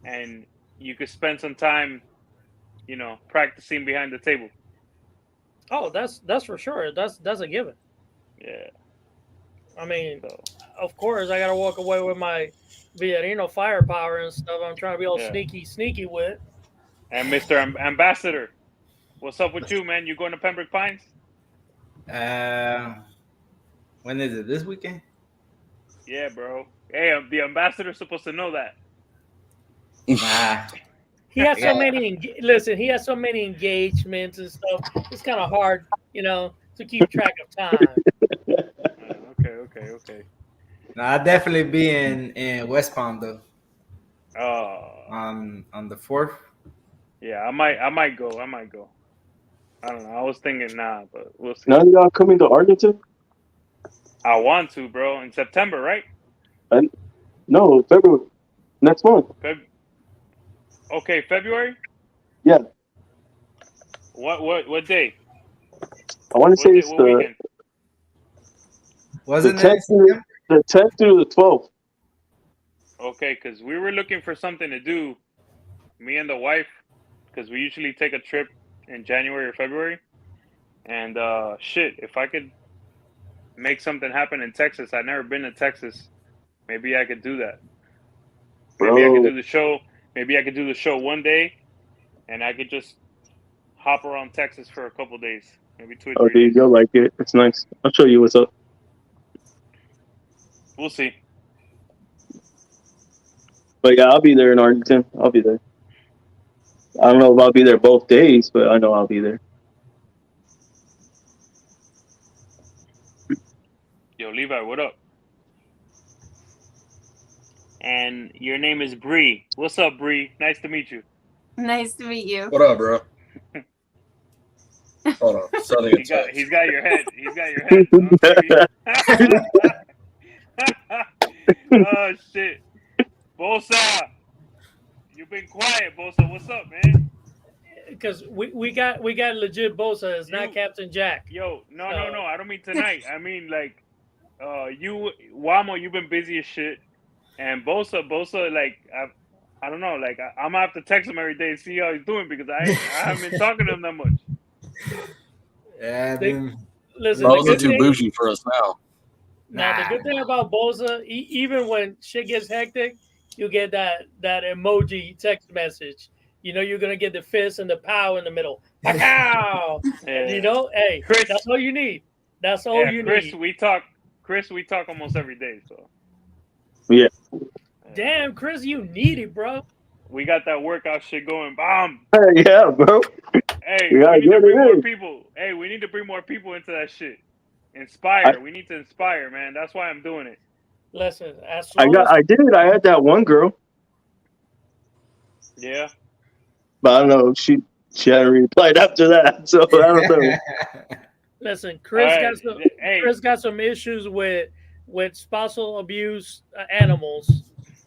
and you could spend some time, practicing behind the table. Oh, that's for sure. That's a given. Yeah. I mean, of course, I gotta walk away with my Villarino firepower and stuff. I'm trying to be all sneaky with. And Mr. Ambassador, what's up with you, man? You going to Pembroke Pines? When is it? This weekend? Yeah, bro. Hey, the ambassador's supposed to know that. Nah. he has so Yeah. many. Listen, he has so many engagements and stuff. It's kind of hard, to keep track of time. Okay. No, I'll definitely be in West Palm though Uh, on the 4th. yeah, I might go. I don't know. I was thinking nah, but we'll see. None of y'all coming to Arlington? I want to, bro, in September, right? And no, February next month. Okay, February. Yeah, What day? I want to say it's What weekend? Wasn't it? 10th through the 10th through the 12th. Okay, because we were looking for something to do, me and the wife, because we usually take a trip in January or February. And shit, if I could make something happen in Texas, I've never been to Texas. Maybe I could do that. Maybe I could Bro, do the show. Maybe I could do the show one day, and I could just hop around Texas for a couple days, maybe 2 or oh, 3 dude, days. you'll like it. It's nice. I'll show you what's up. We'll see. But yeah, I'll be there in Arlington. I'll be there. I don't know if I'll be there both days, but I know I'll be there. Yo, Levi, what up? And your name is Bree. What's up, Bree? Nice to meet you. Nice to meet you. What up, bro? Hold on. Sending a text. He's got your head. He's got your head on TV. Oh shit, Bosa, you've been quiet, Bosa. What's up, man? Because we got legit Bosa. It's not Captain Jack. Yo, no. I don't mean tonight. I mean like, you, Wamo, you've been busy as shit, and Bosa, like I don't know, like I'm gonna have to text him every day and see how he's doing because I haven't been talking to him that much. Yeah, Listen, Those are too bougie for us now. Now, the good thing about Bosa, even when shit gets hectic, you get that emoji text message. You know you're gonna get the fist and the pow in the middle. Pow! Yeah. Hey, Chris, that's all you need. That's all you Chris, need. Chris, we talk almost every day, so. Yeah. Damn, Chris, you need it, bro. We got that workout shit going. Bomb. Yeah, bro. Hey, we we need to bring more is. people. Hey, we need to bring more people into that shit. Inspire. We need to inspire, man. That's why I'm doing it. Listen, I had that one girl. Yeah. But I don't know. She hadn't replied after that, so I don't know. Listen, Chris got some issues with spousal abuse animals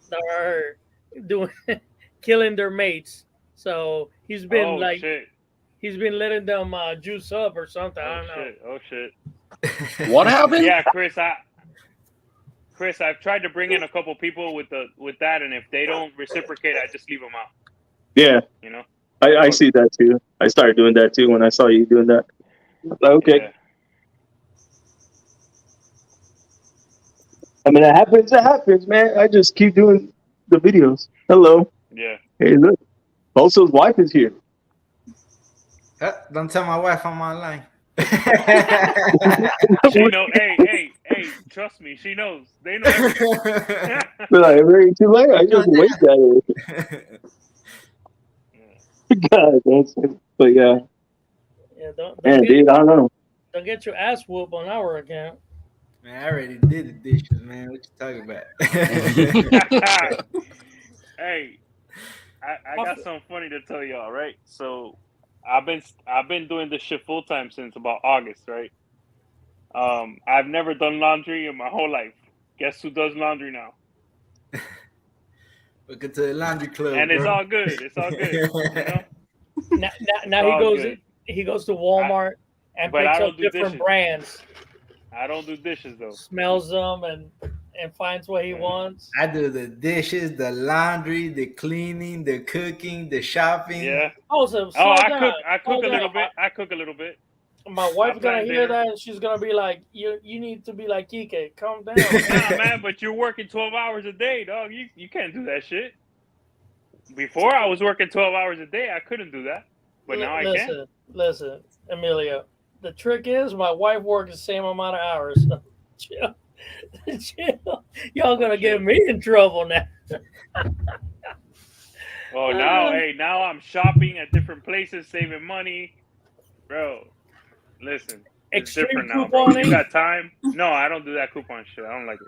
that are doing killing their mates. So he's been he's been letting them juice up or something. I don't know. Oh shit. What happened? Yeah, Chris, I've tried to bring in a couple people with that, and if they don't reciprocate, I just leave them out. Yeah. You know. I see that too. I started doing that too when I saw you doing that. Okay. Yeah. I mean, it happens, man. I just keep doing the videos. Hello. Yeah. Hey, look. Bosa's wife is here. Don't tell my wife I'm online. She knows. Hey, trust me. She knows. They know everything. But very too late. I just wait at it. God, but yeah. Yeah, don't dude, I don't know. Don't get your ass whooped on our account. Man, I already did the dishes, man. What you talking about? Hey, I got something funny to tell y'all, right? So I've been doing this shit full time since about August, right? I've never done laundry in my whole life. Guess who does laundry now? Welcome to the laundry club, and bro. It's all good. It's all good. You know? Now he goes to Walmart and picks up different brands. I don't do dishes though. Smells them and finds what he wants. I do the dishes, the laundry, the cleaning, the cooking, the shopping. Yeah. I cook a little bit. I cook a little bit. My wife's gonna hear that and she's gonna be like, "You need to be like Kike. Calm down." Nah, man, but you're working 12 hours a day, dog. You can't do that shit. Before I was working 12 hours a day, I couldn't do that. But now I can. Listen, Emilio. The trick is my wife works the same amount of hours. So chill. Y'all gonna get me in trouble now. Oh, now I'm shopping at different places, saving money, bro. Listen, it's Extreme different now, bro. You couponing. got time? No, I don't do that coupon shit. I don't like it.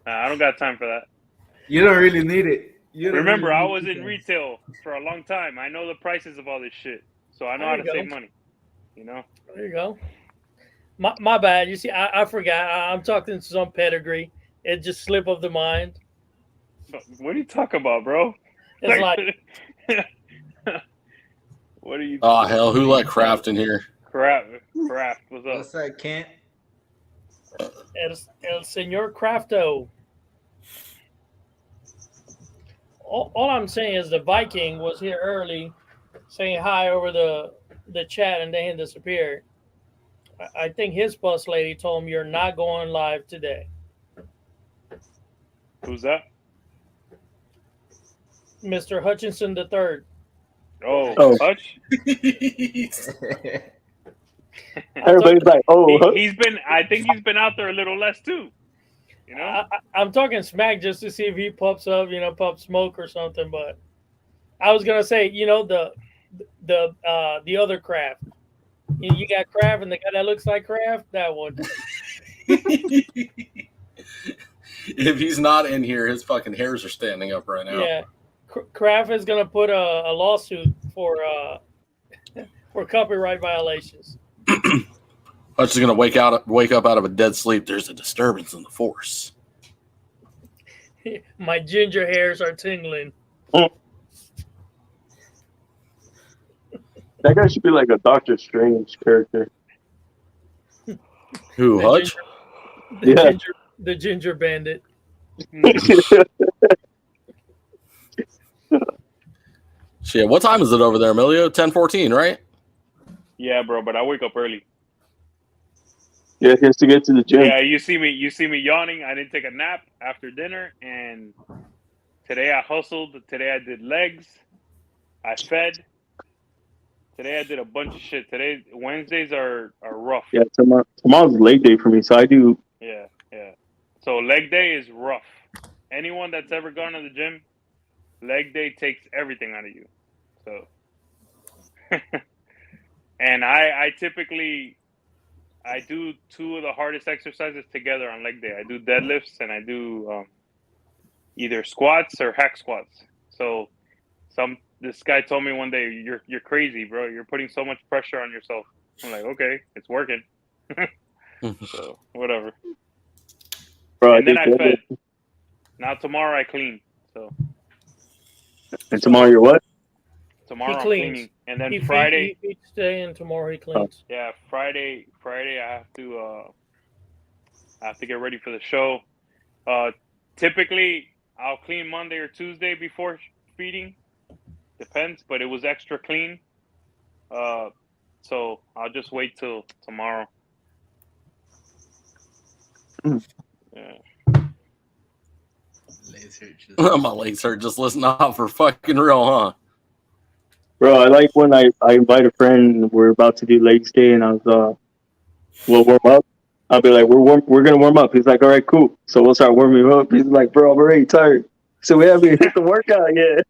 Nah, I don't got time for that. You don't really need it. You don't Remember, really I need was in coupons. retail for a long time. I know the prices of all this shit, so I know There how you to save go. money. You know. There you go. My bad. You see, I forgot. I'm talking some pedigree. It just slip of the mind. What are you talking about, bro? It's like what are you? Oh hell, who what are let you Kraft in here? Craft. What's up? What's that, Kent? El Señor Crafto. All I'm saying is the Viking was here early, saying hi over the chat, and then he disappeared. I think his bus lady told him you're not going live today, Who's that? Mr. Hutchinson the third. Oh, Oh. Hutch. Everybody's like, oh, He's been. I think he's been out there a little less too. You know. I'm talking smack just to see if he pops up, pop smoke or something. But I was gonna say, the other Kraft. You got Kraft and the guy that looks like Kraft, that one. If he's not in here, his fucking hairs are standing up right now. Yeah, Kraft is gonna put a lawsuit for copyright violations. Hutch is gonna wake up out of a dead sleep. There's a disturbance in the force. My ginger hairs are tingling. that guy should be like a Doctor Strange character. Who, Hutch? The ginger bandit. Shit, what time is it over there, Emilio? 10:14, right? Yeah, bro. But I wake up early. Yeah, he has to get to the gym. Yeah, you see me yawning. I didn't take a nap after dinner, and today I hustled. Today I did legs. I fed. Today I did a bunch of shit. Today Wednesdays are rough. Yeah, tomorrow's leg day for me, so I do. Yeah. So leg day is rough. Anyone that's ever gone to the gym, leg day takes everything out of you. So, and I typically I do two of the hardest exercises together on leg day. I do deadlifts and I do either squats or hack squats. So this guy told me one day, you're crazy, bro. You're putting so much pressure on yourself. I'm like, okay, it's working. So whatever. Bro, and then I fed. Now tomorrow I clean. So. And tomorrow you're what? Tomorrow I'm cleaning, and then Friday. He feeds today, and tomorrow he cleans. Yeah, Friday I have to get ready for the show. Typically I'll clean Monday or Tuesday before feeding. Depends, but it was extra clean. So I'll just wait till tomorrow. Yeah. My legs hurt just listening out for fucking real, huh? Bro, I like when I invite a friend, we're about to do legs day, and I was, we'll warm up. I'll be like, we're going to warm up. He's like, all right, cool. So we'll start warming up. He's like, bro, I'm already tired. So we haven't hit the workout yet.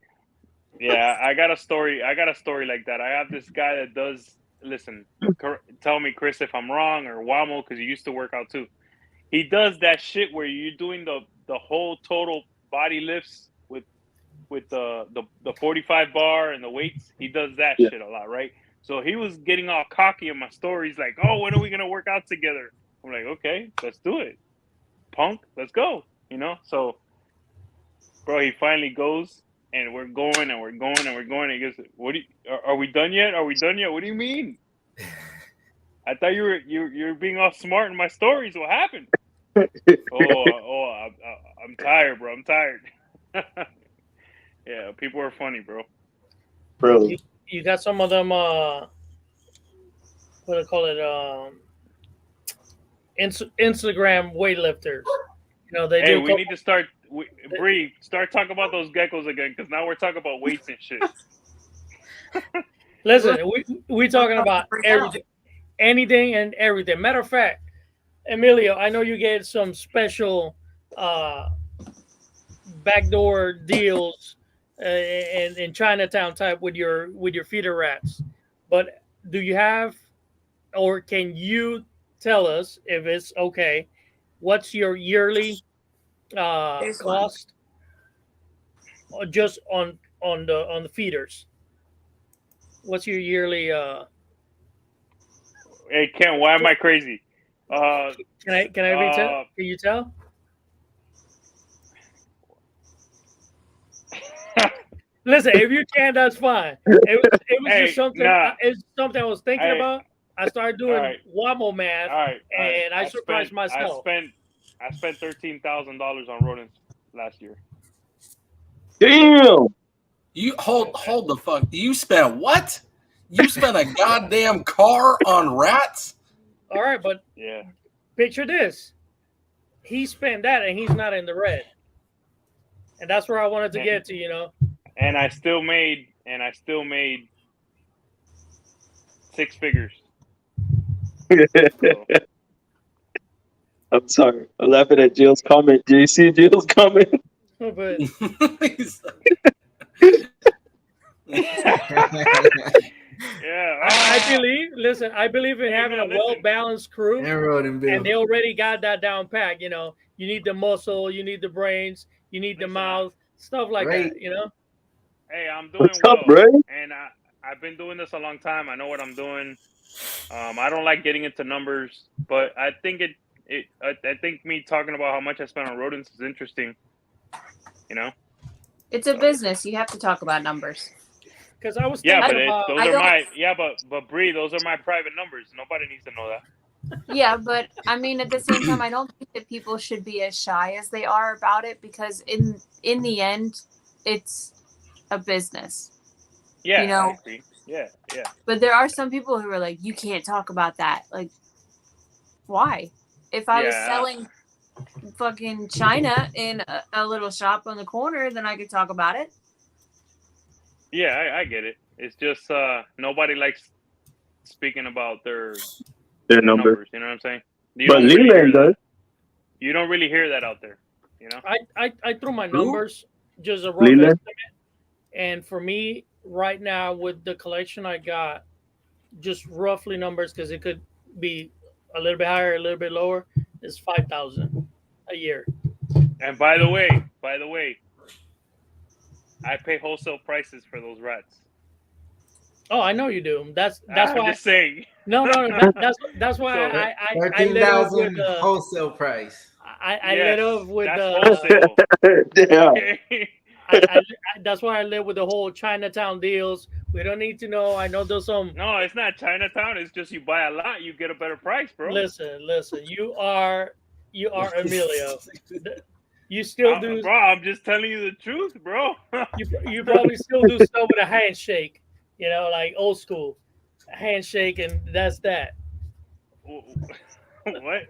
Yeah, I got a story like that. I have this guy that does, listen, tell me, Chris, if I'm wrong, or Wamo, because he used to work out too. He does that shit where you're doing the whole total body lifts with the 45 bar and the weights. He does that shit a lot, right? So he was getting all cocky in my stories, like, oh, when are we gonna work out together? I'm like, okay, let's do it, punk, let's go. So bro, he finally goes, and we're going and we're going and we're going. And he goes, are we done yet? Are we done yet? What do you mean? I thought you're being all smart in my stories. What happened? I'm tired, bro. I'm tired. Yeah, people are funny, bro. Bro, You got some of them. What do you call it? Instagram weightlifters. They Hey, do. we need to start. Bree, start talking about those geckos again, because now we're talking about weights and shit. Listen, we talking about everything, anything and everything. Matter of fact, Emilio, I know you get some special backdoor deals in Chinatown type with your feeder rats. But do you have, or can you tell us if it's okay? What's your yearly There's one. cost just on the feeders? What's your yearly? Hey Ken, why am I crazy? Can I retell? Can you tell? Listen, if you can, that's fine. It was Hey, just something. nah. It's something I was thinking Hey, about. I started all doing right, wobble math, all right, all right. and I surprised myself. I spent $13,000 on rodents last year. Damn. You hold the fuck. You spent what? You spent a goddamn car on rats? All right, but Yeah. picture this: he spent that, and he's not in the red, and that's where I wanted to get to. And I still made 6 figures. So, I'm sorry. I'm laughing at Jill's comment. JC Jill's comment. But yeah. I believe. Listen, I believe in Hey, having man, a listen. well balanced crew, And rodent bill. and they already got that down pat. You need the muscle, you need the brains, you need the Listen, mouth, stuff like Right. that. Hey, I'm doing What's up, well, bro? and I've been doing this a long time. I know what I'm doing. I don't like getting into numbers, but I think I think me talking about how much I spent on rodents is interesting. It's a business. You have to talk about numbers. Because I was Yeah, thinking but about. those I are don't- my but Bree, those are my private numbers. Nobody needs to know that. Yeah, but I mean, at the same time, I don't think that people should be as shy as they are about it, because in the end, it's a business. Yeah, You know? I agree. Yeah. But there are some people who are like, you can't talk about that. Like, why? If I was Yeah. selling fucking China in a little shop on the corner, then I could talk about it. Yeah, I get it. It's just nobody likes speaking about their Their number. numbers. You know what I'm saying? You But don't really hear Leland that. does. You don't really hear that out there. I threw my Who? numbers, just a rough Leland? estimate, and for me right now with the collection I got, just roughly numbers because it could be a little bit higher, a little bit lower, is 5,000 a year. And by the way, I pay wholesale prices for those rats. Oh, I know you do. That's I'm why. just saying. No. That's why So, I lit off with 13,000 wholesale price. I yes, lit off with that's the. wholesale. Yeah. Okay. That's why I live with the whole Chinatown deals. We don't need to know. I know there's some. No, it's not Chinatown. It's just you buy a lot, you get a better price, bro. Listen. You are Emilio. You still do, bro. I'm just telling you the truth, bro. you probably still do stuff with a handshake. Like old school handshake, and that's that. What?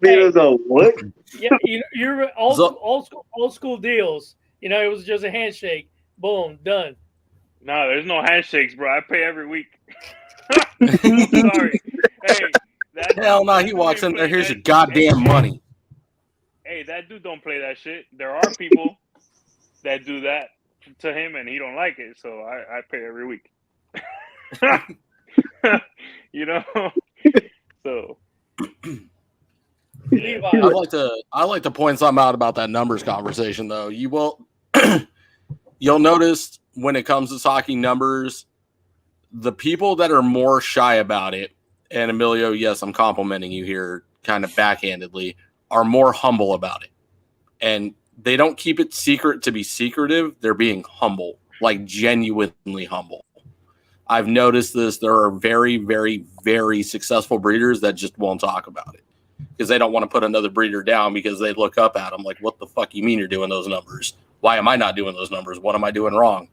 Leland's all, what? Yeah, you're old school deals. It was just a handshake. Boom, done. No, there's no handshakes, bro. I pay every week. I'm sorry. Hey, Hell no, he walks in there. Here's your goddamn money. Hey, that dude don't play that shit. There are people that do that to him, and he don't like it. So I pay every week. So. Levi. I like to point something out about that numbers conversation, though. You will, you'll notice when it comes to talking numbers, the people that are more shy about it, and Emilio, yes, I'm complimenting you here, kind of backhandedly, are more humble about it, and they don't keep it secret to be secretive. They're being humble, like genuinely humble. I've noticed this. There are very, very, very successful breeders that just won't talk about it because they don't want to put another breeder down because they look up at them like, what the fuck you mean you're doing those numbers? Why am I not doing those numbers? What am I doing wrong?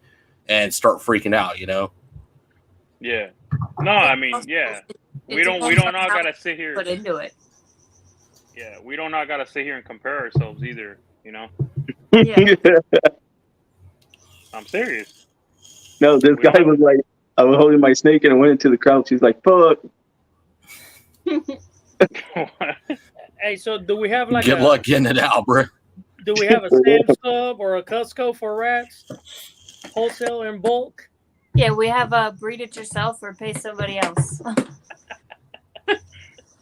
And start freaking out, Yeah. No, I mean, yeah. We don't all gotta sit here. Put into it. Yeah, we don't all gotta sit here and compare ourselves either, Yeah. I'm serious. No, this guy was like, I was holding my snake and I went into the crowd. She's like, fuck. Hey, so do we have like Good a luck getting it out, bro. do we have a Sam's Club or a Costco for rats? Wholesale in bulk? Yeah, we have breed it yourself or pay somebody else.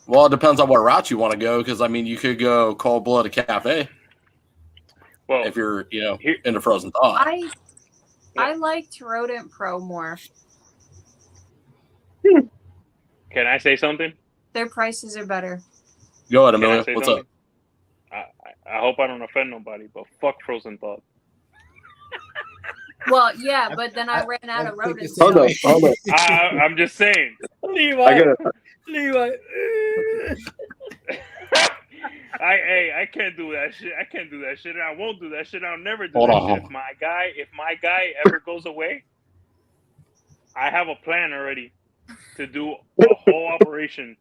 Well, it depends on what route you want to go, because I mean, you could go Cold Blooded Cafe Well, if you're, here, into frozen thaw. I liked Rodent Pro more. can I say something? Their prices are better. Go ahead, Can I Amelia. say What's something? up? I hope I don't offend nobody, but fuck frozen thought. Well, yeah, but then I ran out of rodents. Hold up, hold up. I'm just saying. Levi. I gotta. Levi. I can't do that shit. I can't do that shit. I won't do that shit. I'll never do Hold that on. shit. If my guy ever goes away, I have a plan already to do a whole operation,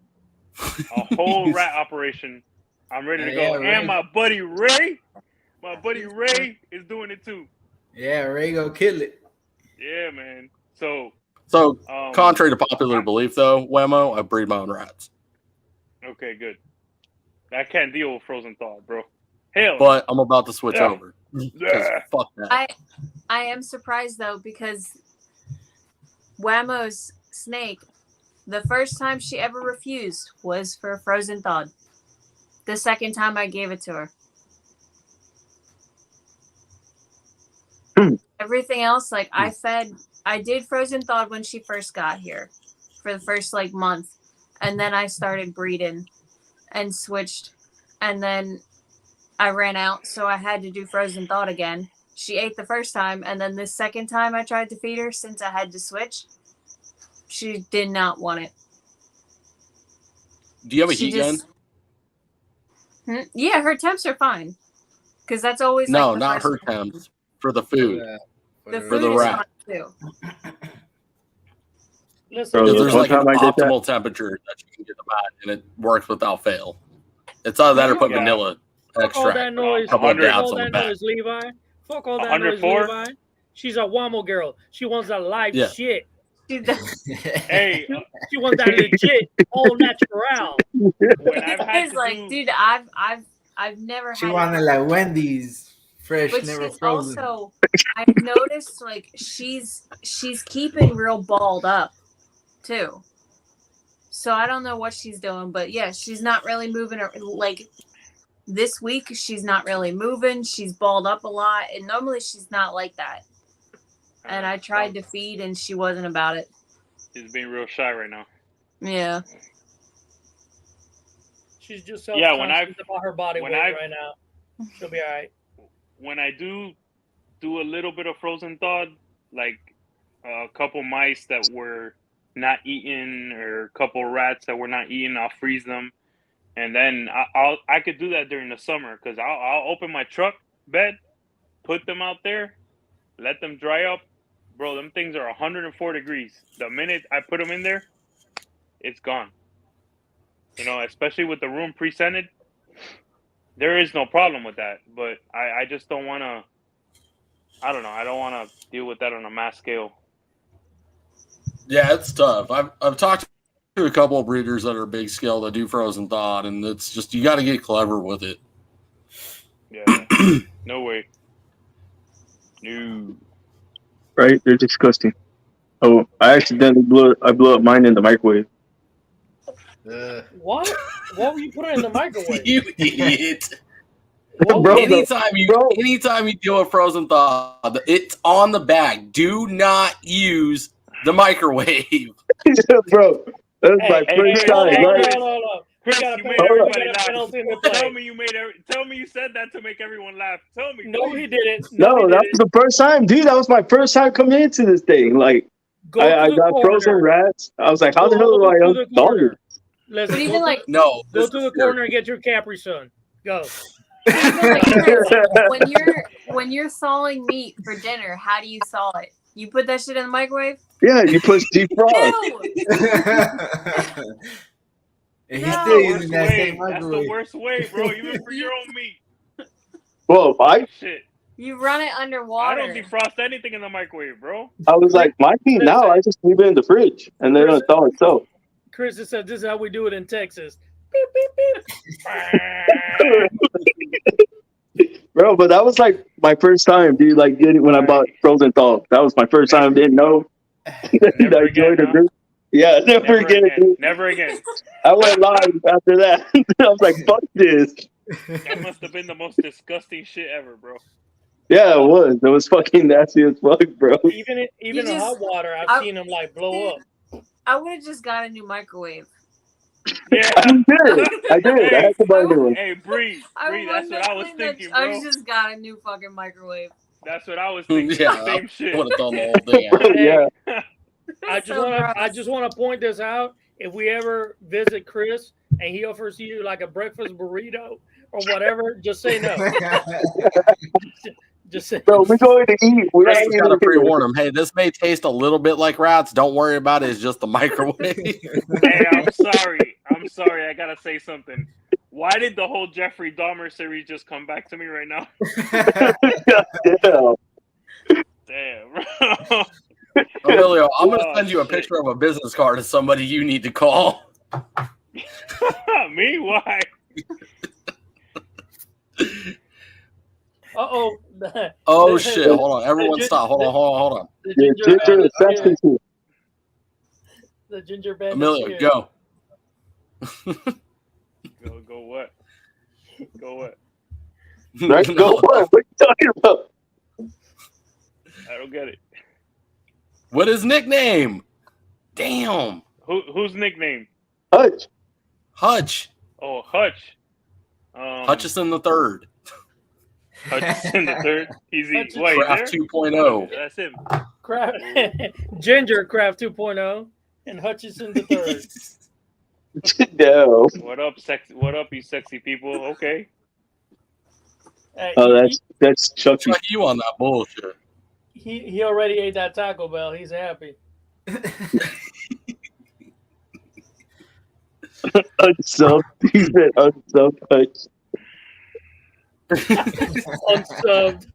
a whole rat operation. I'm ready to go. Yeah, And my buddy Ray is doing it too. Yeah, Ray go kill it. Yeah, man. So Contrary to popular belief, though, Wemo, I breed my own rats. okay, good. I can't deal with frozen thought, bro. Hell. But I'm about to switch Yeah. over. 'Cause Yeah. fuck that. I am surprised though because Whammo's snake, the first time she ever refused was for frozen thawed. The second time I gave it to her. Everything else, like I did frozen thawed when she first got here for the first like month. And then I started breeding and switched. And then I ran out, so I had to do frozen thawed again. She ate the first time, and then the second time I tried to feed her, since I had to switch, she did not want it. Do you have a She heat gun? Yeah, her temps are fine. Because that's always No, like the not first her thing. temps. For the food. The For food the is rat. fine too. Listen, Bro, Because listen. there's one like an time I did that. optimal temperature that you can get them at, and it works without fail. It's either that or put Yeah. vanilla Fuck all that extract. noise. Couple of Fuck dabs all on the that back. noise, Levi. Fuck all that noise, 104? Levi. She's a Wamo girl. She wants that live Yeah. shit. She does. Hey, She wants that legit, all natural. when I've had It's to like, do, dude, I've never She had wanted it. like Wendy's, fresh, But never she's frozen. also, I've noticed like she's keeping real balled up too. So I don't know what she's doing, but yeah, she's not really moving. Like this week, she's not really moving. She's balled up a lot, and normally she's not like that. And I tried to feed, and she wasn't about it. she's being real shy right now. Yeah. She's just Yeah, self-conscious about her body when weight I've- right now. She'll be all right. When I do a little bit of frozen thawed, like a couple mice that were not eaten or a couple rats that were not eaten, I'll freeze them, and then I could do that during the summer because I'll open my truck bed, put them out there, let them dry up, bro. Them things are 104 degrees. The minute I put them in there, it's gone. You know, especially with the room pre-scented, there is no problem with that. But I just don't want to. I don't know. I don't want to deal with that on a mass scale. Yeah, it's tough. I've talked to a couple of breeders that are big scale that do frozen thawed, and it's just you got to get clever with it. Yeah. No way. No. Right? They're disgusting. Oh, I accidentally blew up mine in the microwave. What? What were you putting in the microwave? You idiot! What Bro, was- Anytime you do a frozen thaw, it's on the bag. Do not use the microwave. Bro, that's my hey, first hey, time, hey, right? Chris, Hold on. Chris, We gotta you put- made we everybody gotta laugh. penalty in the play. Tell me you said that to make everyone laugh. Tell me. No, he didn't. No, he that didn't. was the first time, dude. That was my first time coming into this thing. Like, Go I to the got frozen corner. rats. I was like, how the hell do Go I to the uninstall corner. it? Listen, But go even to, like No, go this to is the corner and get your Capri Sun. Go. even like when you're thawing meat for dinner, how do you thaw it? You put that shit in the microwave? Yeah, you push defrost. No. And he's No. still Worst using that way. same That's the microwave. worst way, bro. Even for your own meat. Well, Shit. You run it I underwater. don't defrost anything in the microwave, bro. I was like, my meat now, I just leave it in the fridge and then Chris- uninstall itself. Chris has said this is how we do it in Texas. beep, beep, beep. Bro, but that was like my first time, dude. Like, getting when I bought frozen thaw. That was my first time. Didn't know. Never I again, joined a huh? group. Yeah, never Never again. again. Dude. Never again. I went live after that. I was like, fuck this. That must have been the most disgusting shit ever, bro. Yeah, it was. It was fucking nasty as fuck, bro. Even in just- hot water, I've seen them like blow up. I would have just got a new microwave. Yeah. I did. I did. I had to buy a new one. Hey, Bree, that's what I was thinking, I bro. just got a new fucking microwave. That's what I was thinking. Yeah, Same shit. would have thrown the whole thing out. Hey, Yeah. I just want to point this out. If we ever visit Chris and he offers you like a breakfast burrito or whatever, just say no. Just say Bro, we're going to eat. We're Chris not has got to eating pre-warn him. Hey, this may taste a little bit like rats. Don't worry about it. It's just the microwave. Hey, I'm sorry. I gotta say something. Why did the whole Jeffrey Dahmer series just come back to me right now? Yeah. Damn, bro. Emilio, I'm going to Oh, send you a shit. picture of a business card of somebody you need to call. Me? Why? Uh-oh. Oh, shit. Hold on. Everyone stop. Hold on. The Yeah, ginger ginger bandit's here. assassin. The ginger bandit's Emilio, here. go. Go what? Go what? Right? Go on. What are you talking about? I don't get it. What is nickname? Damn. Whose nickname? Hutch. Hutch. Oh, Hutch. Hutchison the third. Hutchison the third. He's Hutchison. wait, Craft there? 2.0. That's him. Craft, Ginger Craft 2.0 and Hutchison the third. No. What up, sexy? What up, you sexy people? Okay. Oh, that's Chucky. Chuck you on that bullshit. He already ate that Taco Bell. He's happy. Unsub. He said unsub Hutch. Unsubbed.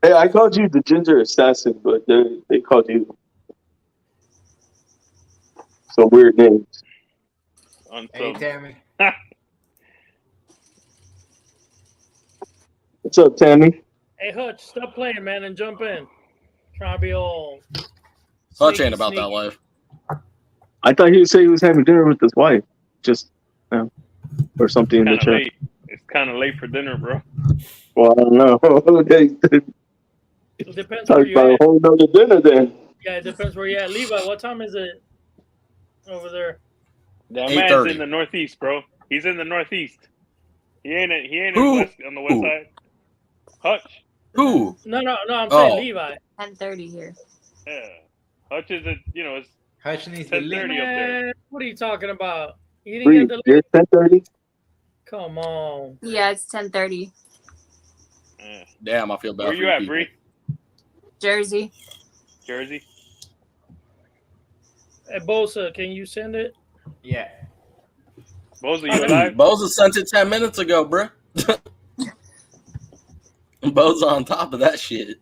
Hey, I called you the ginger assassin, but they called you some weird names. Hey, Tammy. What's up, Tammy? Hey Hutch, stop playing, man, and jump in. Trying to be all. Hutch sneaky, ain't about that sneaky. life. I thought he would say he was having dinner with his wife, just or something in the Kind of chat. late. It's kind of late for dinner, bro. Well, I don't know. They It depends where talked you're about a at. whole nother dinner then. Yeah, it depends where you're at. Levi, what time is it over there? That 8:30. man's in the northeast, bro. He's in the northeast. He ain't in Who? on the west side. Hutch. Who? No, I'm saying Oh. Levi. 10:30 here. Yeah. Hutch is it's Hutch needs the 10:30 link. up there. Man, what are you talking about? You didn't Bree, get the you're link? 10:30. Come on. Yeah, it's 10:30. Yeah. Damn, I feel bad Where for you at, people. Bree? Jersey. Jersey. Hey, Bosa, can you send it? Yeah. Bozo, you alive? Boza sent it 10 minutes ago, bruh. Boza on top of that shit.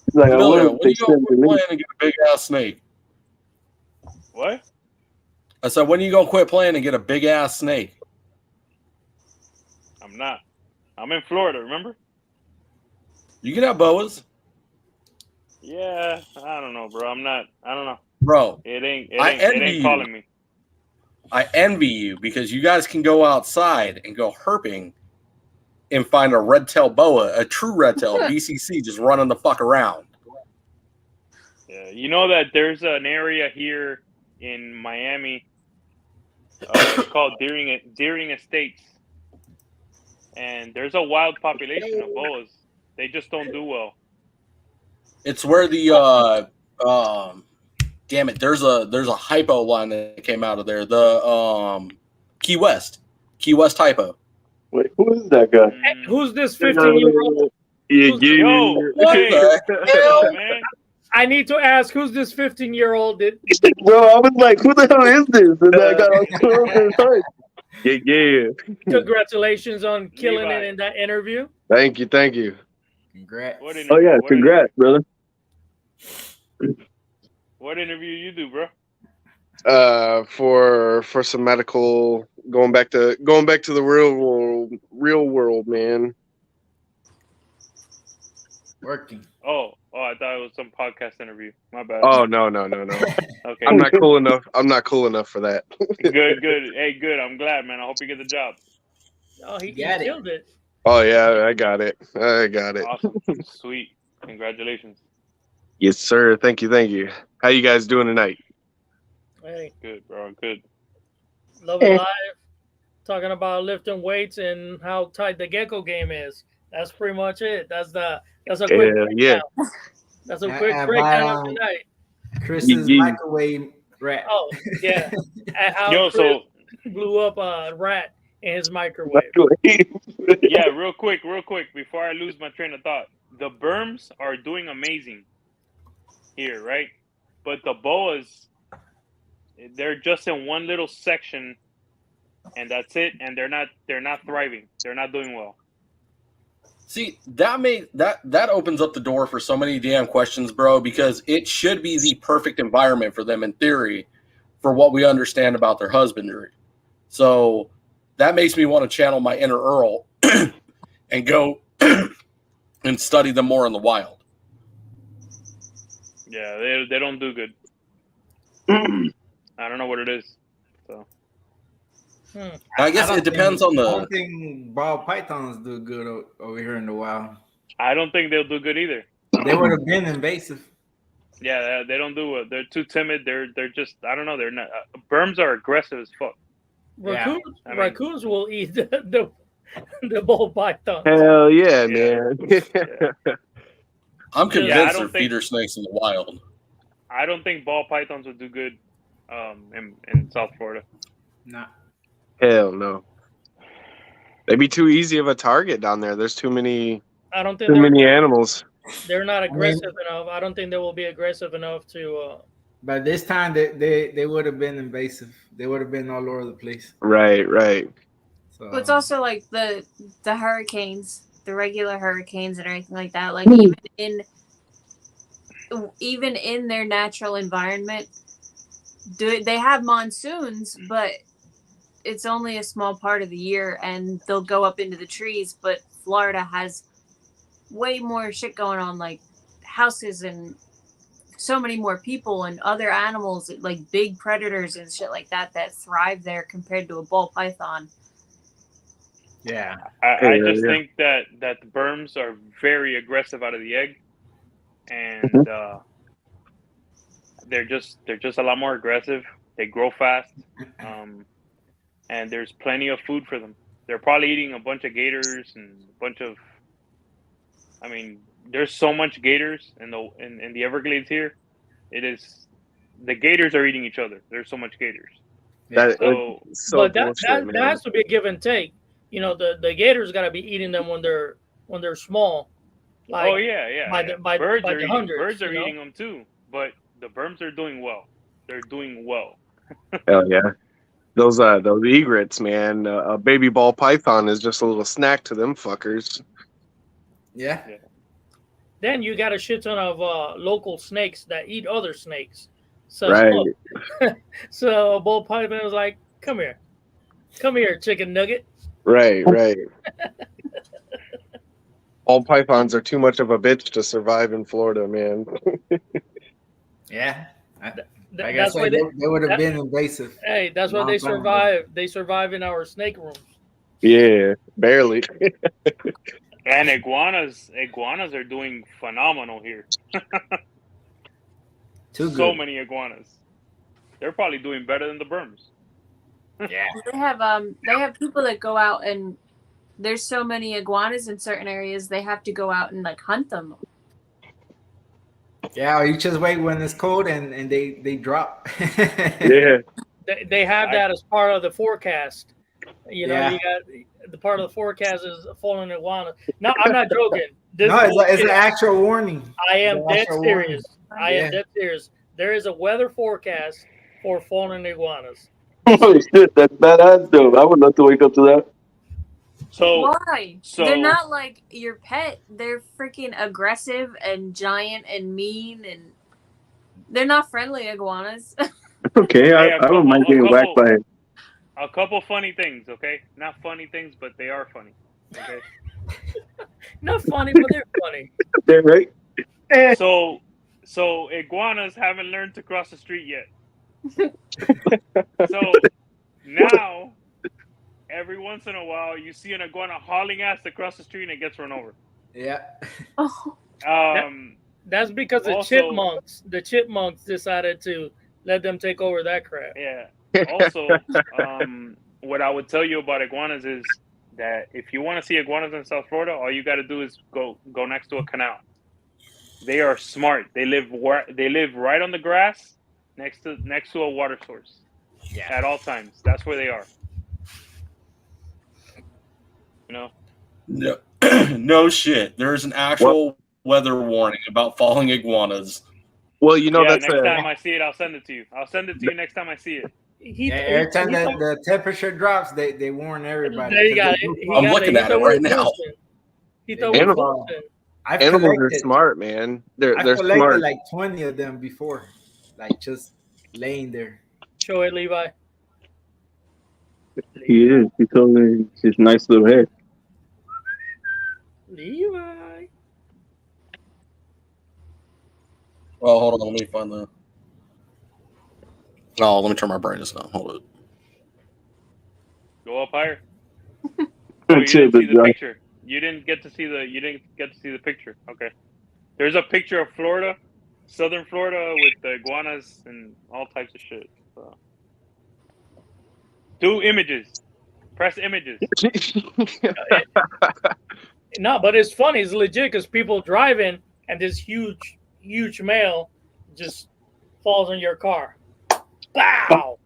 He's like, I Emilio, will. when you gonna quit playing and get a big ass snake? What? I said, when are you gonna quit playing and get a big ass snake? I'm not. I'm in Florida, remember? You can have boas. Yeah, I don't know, bro. I'm not. I don't know. Bro, It ain't envy you. calling me. I envy you because you guys can go outside and go herping and find a red-tailed boa, a true red-tail, BCC, just running the fuck around. Yeah, you know that there's an area here in Miami it's called Deering Estates, and there's a wild population of boas. They just don't do well. It's where the damn it, there's a hypo line that came out of there. The Key West hypo. Wait, who is that guy? Hey, who's this 15-year-old? Yeah, Yo, What hey, the hell? man. I need to ask, who's this 15-year-old? Bro, I was like, who the hell is this? And then I got on Twitter and heard. Yeah. Congratulations on killing Levi. it in that interview. Thank you. Congrats. What Oh interview? yeah, What congrats, brother. What interview you do, bro? for some medical, going back to the real world, man. Working. Oh, I thought it was some podcast interview. My bad. Oh no. Okay. I'm not cool enough. I'm not cool enough for that. Good. Hey, good. I'm glad, man. I hope you get the job. Oh, he Got it. killed it. Oh yeah, I got it. Awesome. Sweet. Congratulations. Yes, sir. Thank you. How you guys doing tonight? Hey, Good, bro. Good. Love It Live, talking about lifting weights and how tight the gecko game is. That's pretty much it. That's a quick Hell breakdown. yeah. That's a quick I breakdown of buy tonight. Chris's Yeah. microwave rat. Oh yeah, and how Yo, Chris so blew up a rat in his microwave. yeah, real quick, before I lose my train of thought. The berms are doing amazing here, right? But the boas, they're just in one little section, and that's it. And they're not thriving. They're not doing well. See, that opens up the door for so many damn questions, bro, because it should be the perfect environment for them in theory for what we understand about their husbandry. So that makes me want to channel my inner Earl and go and study them more in the wild. Yeah, they don't do good. I don't know what it is. So I guess it depends on I the. don't think ball pythons do good over here in the wild. I don't think they'll do good either. They would have been invasive. Yeah, they don't do it. They're too timid. They're just, I don't know. They're not. Berms are aggressive as fuck. Raccoons, I mean- raccoons will eat the ball python. Hell yeah, Yeah. man. I'm I convinced don't they're think- feeder snakes in the wild. I don't think ball pythons would do good in South Florida. Nah. Hell no. They'd be too easy of a target down there. There's too many I don't think animals. they're not aggressive enough. I don't think they will be aggressive enough to. But this time they would have been invasive. They would have been all over the place. Right. So But it's also like the hurricanes, the regular hurricanes and everything like that. Like even in their natural environment, they have monsoons, but it's only a small part of the year, and they'll go up into the trees. But Florida has way more shit going on, like houses and so many more people and other animals, like big predators and shit like that thrive there compared to a ball python. yeah. I just think that the berms are very aggressive out of the egg, and they're just a lot more aggressive. They grow fast, and there's plenty of food for them. They're probably eating a bunch of gators and a bunch of. I mean, there's so much gators in the Everglades here. It is, the gators are eating each other. There's so much gators. That, So, But that bullshit, man. has to be a give and take. You know, the gators got to be eating them when they're small. Like, oh yeah. by birds the are eating, hundreds, birds are you know? eating them too. But the berms are doing well. They're doing well. Hell yeah. Those egrets, man. A baby ball python is just a little snack to them fuckers. Yeah. Then you got a shit ton of local snakes that eat other snakes. So, Right. so a bull python was like, "Come here, chicken nugget." Right. All pythons are too much of a bitch to survive in Florida, man. Yeah. Like I That's why said, they would have been invasive. Hey, that's why they survive. They survive in our snake rooms. Yeah, barely. And iguanas are doing phenomenal here. Too So good. many iguanas. They're probably doing better than the berms. Yeah. They have people that go out, and there's so many iguanas in certain areas they have to go out and like hunt them. Yeah, or you just wait when it's cold and they drop. Yeah. They have that as part of the forecast. You know, Yeah. you got the part of the forecast is falling iguana. No, I'm not joking. This No, is it's an actual warning. I am It's an dead actual serious. warning. I am Yeah. dead serious. There is a weather forecast for falling iguanas. Holy shit, that's badass, though. I would love to wake up to that. So Why? so- They're not like your pet. They're freaking aggressive and giant and mean, and they're not friendly iguanas. Okay, Hey, I don't mind getting whacked by it. a couple funny things, okay? Not funny things, but they are funny. Okay. Not funny, but they're funny. Okay, right? So iguanas haven't learned to cross the street yet. So now every once in a while you see an iguana hauling ass across the street and it gets run over. Yeah. Oh, That's because the chipmunks decided to let them take over that crap. Yeah. Also, what I would tell you about iguanas is that if you want to see iguanas in South Florida, all you got to do is go next to a canal. They are smart. They live right on the grass next to a water source. Yeah. At all times. That's where they are. You know? No, no shit. There's an actual weather warning about falling iguanas. Well, you know Yeah, that's next time I see it, I'll send it to you. I'll send it to you next time I see it. Every time that the temperature drops, they warn everybody. There you got it. I'm looking at it right now. He thought we Animals. bullshit. Animals are smart, man. They're collected smart. like 20 of them before, like just laying there. Show it, Levi. He is. He told me his nice little head. Levi. Well, hold on. Let me find the. Oh, let me turn my brightness down. Hold it. Go up higher. Oh, you didn't see the picture. You didn't get to see the picture. Okay. There's a picture of Florida, southern Florida, with the iguanas and all types of shit. So. Do images. Press images. No, but it's funny. It's legit because people driving and this huge male just falls on your car. Wow.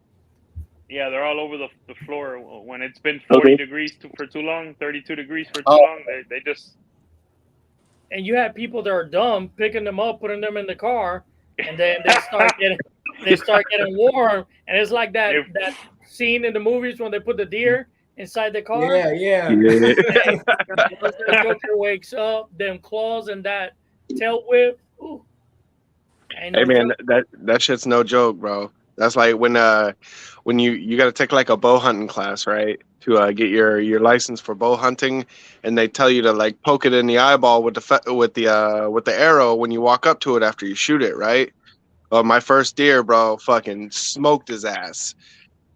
Yeah, they're all over the floor. When it's been 40 degrees for too long, 32 degrees for too long, they just... And you have people that are dumb picking them up, putting them in the car, and then they start getting warm. And it's like that scene in the movies when they put the deer inside the car. Yeah. Once the Joker wakes up, them claws and that tail whip. Ooh. Hey man, that shit's no joke, bro. That's like when you got to take like a bow hunting class, right? To get your license for bow hunting, and they tell you to like poke it in the eyeball with the arrow when you walk up to it after you shoot it, right? My first deer, bro, fucking smoked his ass.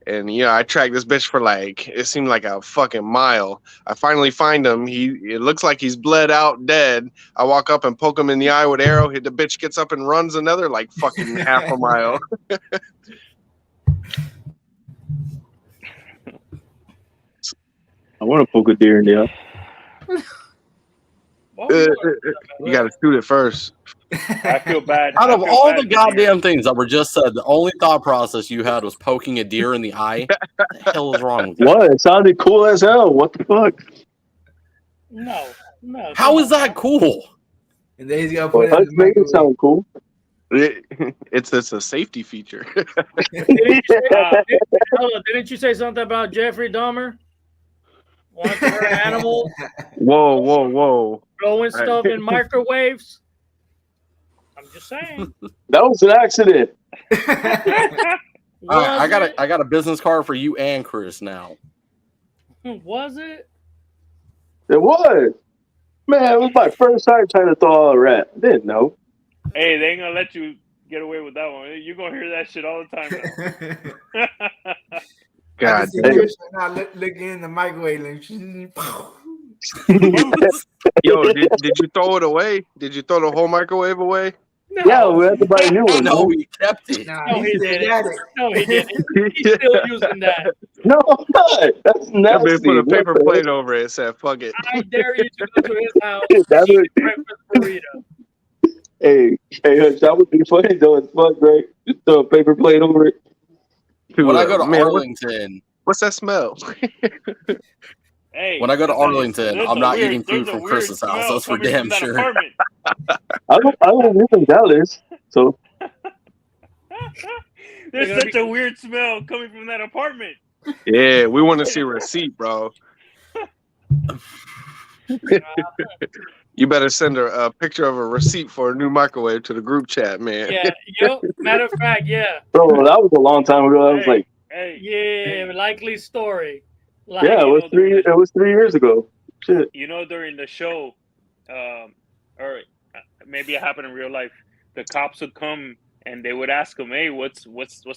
And I tracked this bitch for like, it seemed like a fucking mile. I finally find him. It looks like he's bled out, dead. I walk up and poke him in the eye with arrow. The bitch gets up and runs another like fucking half a mile. I want to poke a deer in the eye. You got to shoot it first. I feel bad. Out of all the goddamn things that were just said, the only thought process you had was poking a deer in the eye. What the hell is wrong with you? What? It sounded cool as hell. What the fuck? No. How is that cool? And then he's gonna put it make it sound cool. It's a safety feature. Didn't you say something about Jeffrey Dahmer? Want to hurt animals? Whoa. Throwing stuff in microwaves? I'm just saying. That was an accident. All right, I got a business card for you and Chris now. Was it? It was. Man, it was my first time trying to throw a rat. I didn't know. Hey, they ain't gonna let you get away with that one. You're gonna hear that shit all the time now. God damn. Not looking in the microwave. Yo, did you throw it away? Did you throw the whole microwave away? No. Yeah, we had to buy a new one. No, we kept it. No, he didn't. No, he didn't. He's still using that. No, I'm not. That's nasty. They put a paper plate over it and said, fuck it. I dare you to go to his house and eat a breakfast burrito. Hey, that would be funny though. It's fun, right? Just throw a paper plate over it. When I go to Arlington, what's that smell? Hey, when I go to Arlington, I'm not eating food from Chris's house. That's for damn sure. I don't live in Dallas, so. There's such a weird smell coming from that apartment. Yeah, we want to see a receipt, bro. You better send a picture of a receipt for a new microwave to the group chat, man. Yeah, yep. Matter of fact, yeah. Bro, that was a long time ago. That was like, Hey, Yeah, likely story. yeah, Like, it was 3 years ago. Shit. during the show, or maybe it happened in real life. The cops would come and they would ask him, "Hey, what's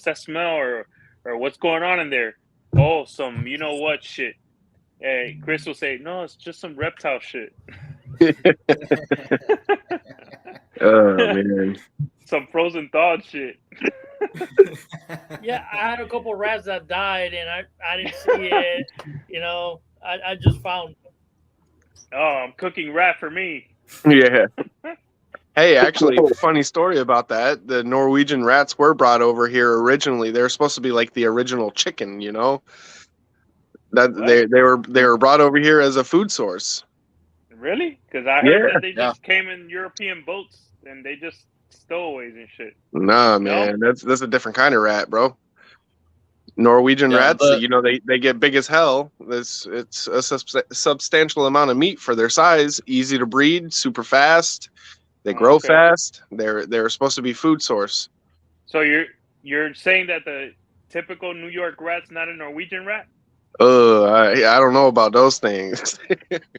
that smell or what's going on in there?" Oh, some you know what shit. Hey, Chris will say, "No, it's just some reptile shit." Oh man. Some frozen thawed shit. yeah, I had a couple rats that died, and I didn't see it. You know, I just found. Oh, I'm cooking rat for me. Yeah. Hey, actually, funny story about that. The Norwegian rats were brought over here originally. They're supposed to be like the original chicken, you know. That they were brought over here as a food source. Really? Because I heard that they just came in European boats and they just stowaways and shit. Nah, man, that's a different kind of rat, bro. Norwegian rats, you know, they get big as hell. It's a substantial amount of meat for their size. Easy to breed, super fast. They grow fast. They're supposed to be food source. So you're saying that the typical New York rat's not a Norwegian rat? I don't know about those things.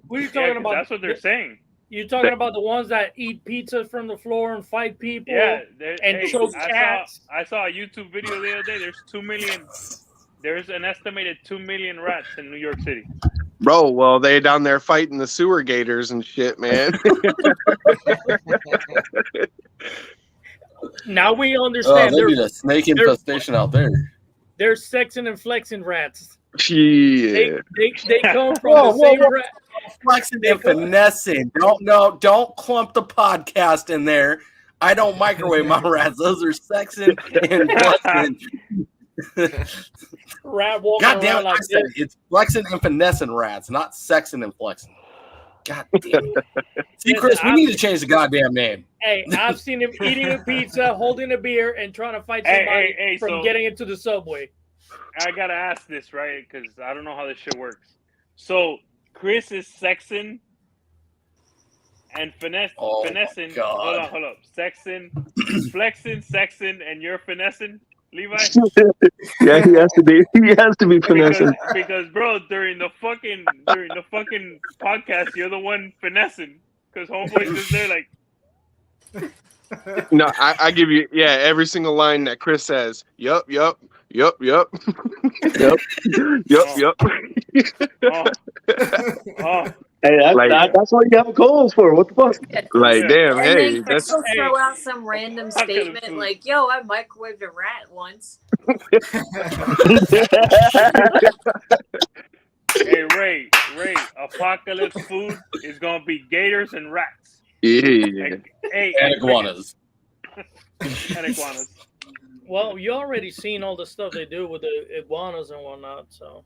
What are you talking about? That's what they're saying. You're talking about the ones that eat pizza from the floor and fight people? Yeah, and choke cats. I saw a YouTube video the other day. There's 2 million. There's an estimated 2 million rats in New York City. Bro, well, they down there fighting the sewer gators and shit, man. Now we understand. They need a snake infestation out there. They're sexing and flexing rats. Yeah. They come from the same rat. Flexing and finessing. Don't clump the podcast in there. I don't microwave my rats. Those are sexing and flexing. Rat walking God damn around it, like I said this. it's flexing and finessing rats, not sexing and flexing. God damn it. See, Chris, we need to change the goddamn name. Hey, I've seen him eating a pizza, holding a beer, and trying to fight somebody from getting into the subway. I gotta ask this, right? Because I don't know how this shit works. So Chris is sexing and finessing. Hold up. Sexing, flexing, sexing, and you're finessing, Levi? Yeah, he has to be. He has to be finessing. Because bro, during the fucking podcast, you're the one finessing. Because homeboy's just there like. No, I give you every single line that Chris says. Yup. Yup. Oh. Hey, that's what you have goals for. What the fuck? Like, damn, and hey, then Chris will throw out some random statement like, "Yo, I microwaved a rat once." Hey, Ray, apocalypse food is gonna be gators and rats. Yeah. And iguanas. And iguanas. Well, you already seen all the stuff they do with the iguanas and whatnot, so.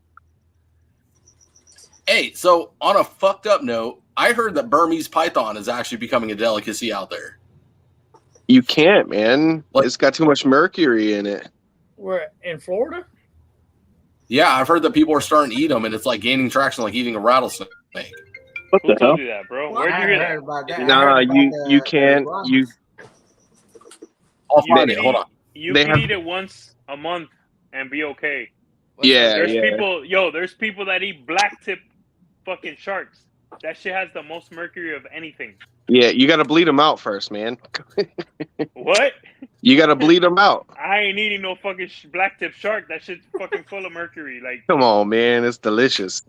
Hey, so on a fucked up note, I heard that Burmese python is actually becoming a delicacy out there. You can't, man. It's got too much mercury in it. Where, in Florida? Yeah, I've heard that people are starting to eat them, and it's like gaining traction like eating a rattlesnake. What Who told you that, bro? Where'd you hear that? About that. Nah, you can't. I'll find it. Hold on. You can eat it once a month and be okay. There's people that eat black tip fucking sharks. That shit has the most mercury of anything. Yeah, you got to bleed them out first, man. What? You got to bleed them out. I ain't eating no fucking black tip shark. That shit's fucking full of mercury. Like, come on, man, it's delicious.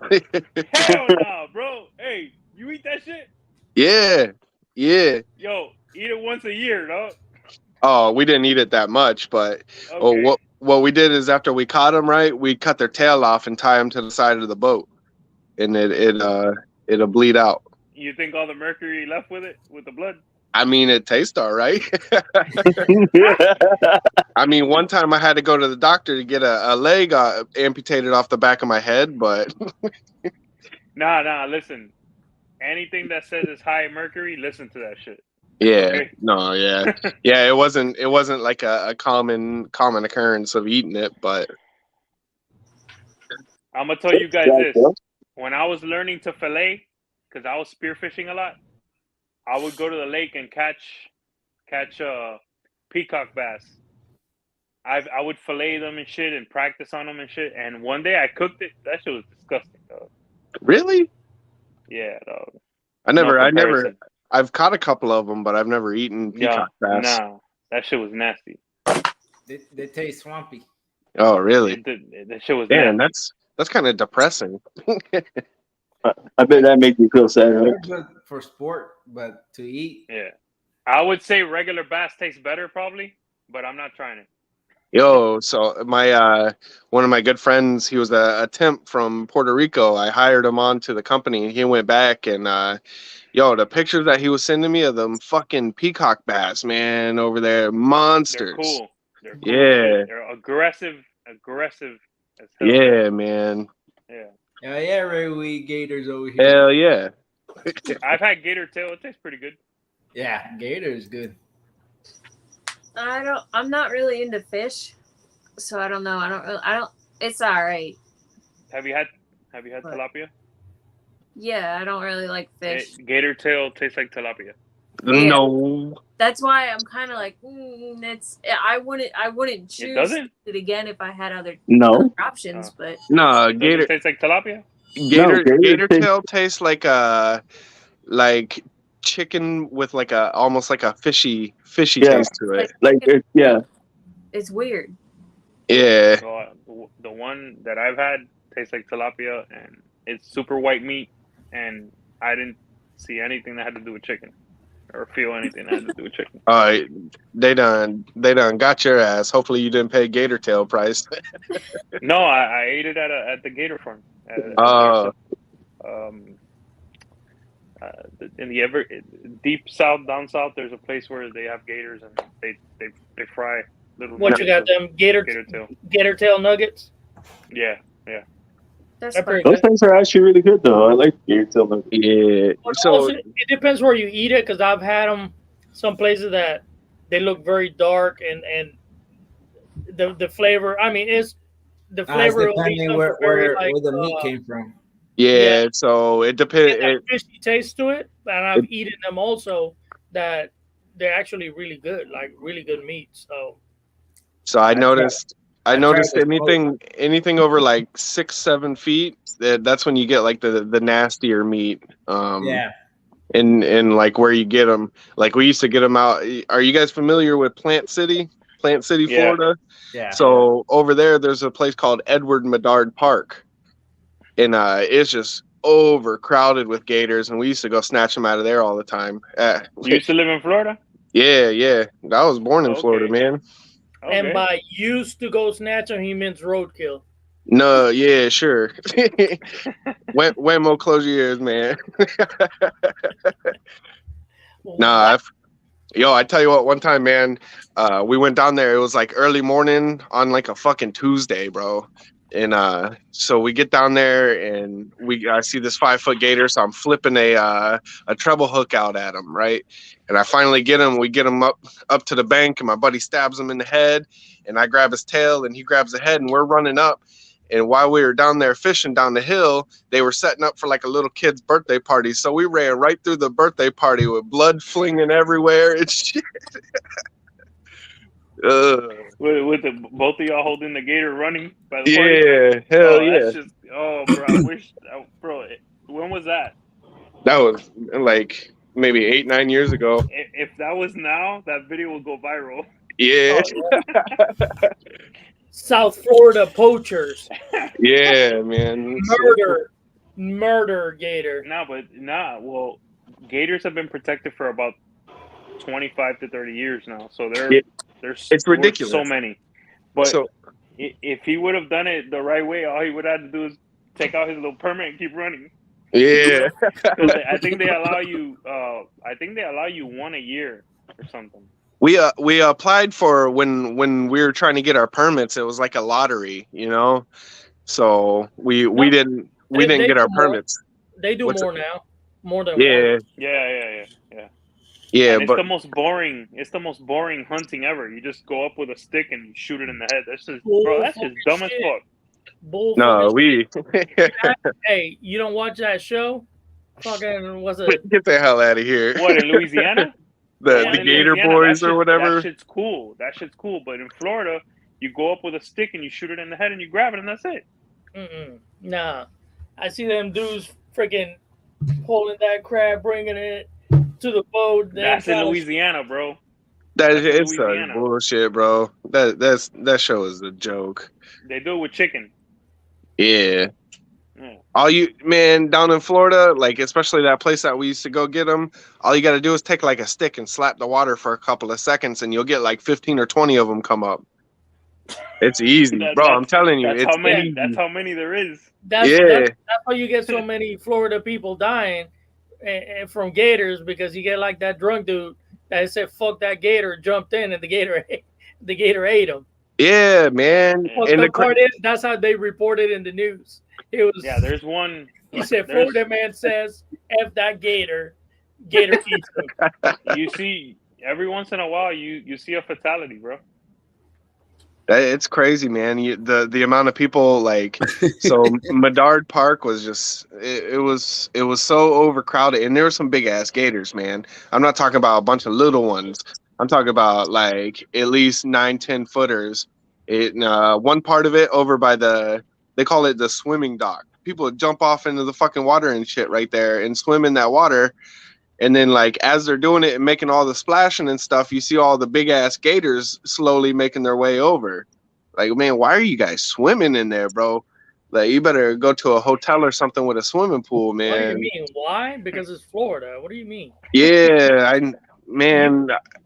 hell nah, bro. Hey, you eat that shit? Yeah. Yo, eat it once a year, dog. Oh, we didn't eat it that much, but what we did is after we caught them, right, we cut their tail off and tie them to the side of the boat, and it'll bleed out. You think all the mercury left with it, with the blood? I mean, it tastes all right. I mean, one time I had to go to the doctor to get a leg amputated off the back of my head, but Nah, listen. Anything that says it's high in mercury, listen to that shit. Yeah, no, yeah. Yeah, it wasn't like a common occurrence of eating it, but I'm gonna tell you guys this. When I was learning to fillet, because I was spearfishing a lot, I would go to the lake and catch peacock bass. I would fillet them and shit and practice on them and shit. And one day I cooked it. That shit was disgusting, dog. Really? Yeah, dog. I No never. comparison. I've caught a couple of them, but I've never eaten Yeah, peacock bass. nah, that shit was nasty. They taste swampy. Oh, really? That shit was Damn, nasty. that's kind of depressing. I bet that makes you feel sad, right? They're good for sport, but to eat, Yeah, I would say regular bass tastes better probably, but I'm not trying it. Yo, so my one of my good friends, he was a temp from Puerto Rico. I hired him on to the company. He went back and yo, the pictures that he was sending me of them fucking peacock bass, man, over there, monsters. They're cool. They're cool. Yeah. They're aggressive as hell. Yeah, man. Yeah. yeah, right. We gators over here. Hell yeah. I've had gator tail. It tastes pretty good. Yeah, gator is good. I'm not really into fish, so I don't know. I don't. It's all right. Have you had tilapia? Yeah, I don't really like fish. Gator tail tastes like tilapia. Yeah. No. That's why I'm kind of like, it's. I wouldn't choose doesn't? it again if I had other options. But No, Does gator it taste like tilapia? gator tail tastes like chicken with like almost like a fishy taste to it. it's weird. Yeah. So, the one that I've had tastes like tilapia, and it's super white meat, and I didn't see anything that had to do with chicken, or feel anything that had to do with chicken. They done got your ass. Hopefully you didn't pay gator tail price. No, I ate it at the gator farm. In the deep south, down south, there's a place where they have gators, and they fry little. What you got them gator tail nuggets? Yeah. That's Those things are actually really good, though. I like gator tail nuggets. Yeah. But So also, it depends where you eat it, because I've had them some places that they look very dark, and the flavor. I mean, it's the flavor will be depending where the meat came from. yeah, so it depends. That fishy taste to it, and I've eaten them also that they're actually really good, like really good meat. So I noticed tried anything over like 6-7 feet. That's when you get like the nastier meat. Yeah. And like where you get them, like we used to get them out. Are you guys familiar with Plant City, Florida? Yeah. So over there's a place called Edward Medard Park, and it's just overcrowded with gators, and we used to go snatch them out of there all the time. You used to live in Florida? Yeah. I was born in Florida, man. Okay. And by used to go snatch them, he means roadkill. No, yeah, sure. Whammo, close your ears, man. Nah, I tell you what, one time, man, we went down there. It was like early morning on like a fucking Tuesday, bro. And so we get down there, and I see this 5-foot gator, so I'm flipping a treble hook out at him, right? And I finally get him. We get him up to the bank, and my buddy stabs him in the head, and I grab his tail, and he grabs the head, and we're running up. And while we were down there fishing down the hill, they were setting up for like a little kid's birthday party. So we ran right through the birthday party with blood flinging everywhere and shit. With both of y'all holding the gator running by the party? Yeah, hell yeah. Bro, I wish, bro, when was that? That was like maybe 8-9 years ago. If that was now, that video will go viral. Yeah. South Florida poachers. Yeah, man. Murder gator. Well, gators have been protected for about 25 to 30 years now. So there's ridiculous. So many. But if he would have done it the right way, all he would have to do is take out his little permit and keep running. Yeah. I think they allow you. One a year or something. We applied for when we were trying to get our permits. It was like a lottery, you know. So we didn't get our permits. They do more now, more than Yeah. Yeah, and it's the most boring. It's the most boring hunting ever. You just go up with a stick and you shoot it in the head. That's just dumb as fuck. Bull No, Hey, you don't watch that show? Fucking was it? Get the hell out of here. What, in Louisiana? the Yeah, the in Gator Louisiana, Boys or whatever. That shit's cool. That shit's cool. But in Florida, you go up with a stick and you shoot it in the head and you grab it and that's it. Nah, I see them dudes freaking pulling that crab, bringing it to the boat. That's in Louisiana, bro. It's such bullshit, bro. That show is a joke. They do it with chicken. Yeah. All you man down in Florida, like especially that place that we used to go get them. All you got to do is take like a stick and slap the water for a couple of seconds, and you'll get like 15 or 20 of them come up. It's easy, bro. I'm telling you, that's it's how many. easy. That's how many there is. That's how you get so many Florida people dying from gators, because you get like that drunk dude that said "fuck that gator," jumped in, and the gator ate him. Yeah, man. Well, and the part is that's how they reported in the news. It was there's one. He said Florida man says "F that gator," gator eats him. You see, every once in a while, you see a fatality, bro. It's crazy, man. The amount of people like so Medard Park was just it was so overcrowded, and there were some big ass gators, man. I'm not talking about a bunch of little ones. I'm talking about like at least 9-10 footers. One part of it over by they call it the swimming dock. People would jump off into the fucking water and shit right there and swim in that water. And then, like, as they're doing it and making all the splashing and stuff, you see all the big-ass gators slowly making their way over. Like, man, why are you guys swimming in there, bro? Like, you better go to a hotel or something with a swimming pool, man. What do you mean? Why? Because it's Florida. What do you mean? Yeah,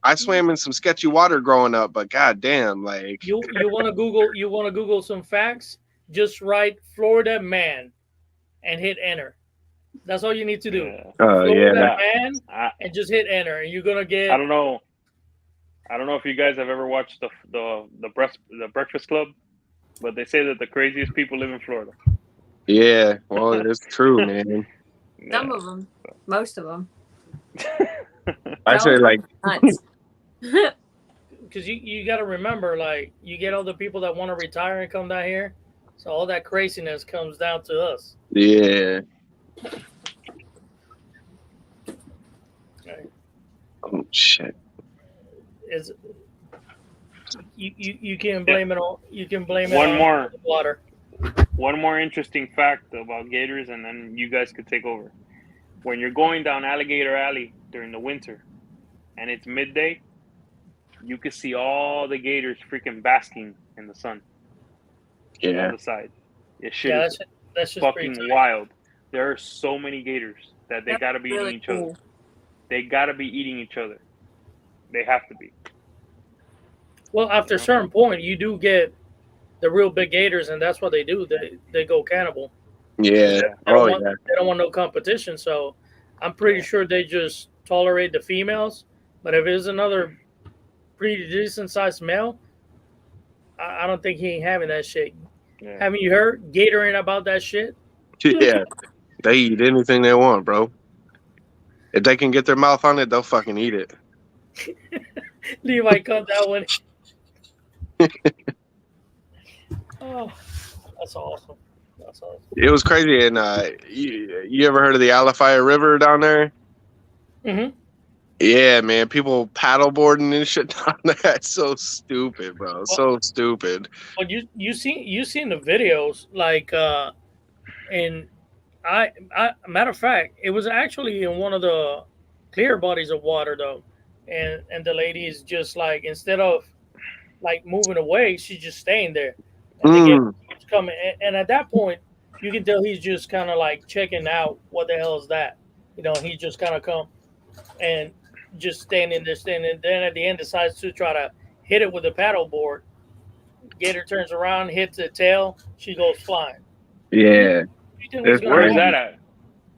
I swam in some sketchy water growing up, but goddamn, like... You want to Google some facts? Just write Florida man and hit enter. That's all you need to do. Florida man, and just hit enter, and you're gonna get. I don't know if you guys have ever watched the Breakfast Club, but they say that the craziest people live in Florida. Yeah, well, it's true, man. Some of them, most of them. I say like. Because you got to remember, like, you get all the people that want to retire and come down here, so all that craziness comes down to us. Yeah. Oh shit! Is you can blame it on water. One more interesting fact about gators, and then you guys could take over. When you're going down Alligator Alley during the winter, and it's midday, you can see all the gators freaking basking in the sun. Yeah. On the side. That's just fucking wild. There are so many gators that they gotta be eating each other. They gotta be eating each other. They have to be. Well, after a certain point, you do get the real big gators, and that's what they do. They go cannibal. Yeah. They don't want no competition, so I'm pretty sure they just tolerate the females. But if it's another pretty decent sized male, I don't think he ain't having that shit. Yeah. Haven't you heard Gatoring about that shit? Yeah. They eat anything they want, bro. If they can get their mouth on it, they'll fucking eat it. Levi cut that one. Oh, that's awesome. That's awesome. It was crazy. And you ever heard of the Alafaya River down there? Mm-hmm. Yeah, man. People paddleboarding and shit down there. That's so stupid, bro. So stupid. But you seen the videos, like and I matter of fact, it was actually in one of the clear bodies of water though, and the lady is just like, instead of like moving away, she's just staying there. And the keeps coming, and at that point, you can tell he's just kind of like checking out what the hell is that, he just kind of come and just standing there, then at the end decides to try to hit it with a paddle board. Gator turns around, hits the tail, she goes flying. Yeah. Where's that at?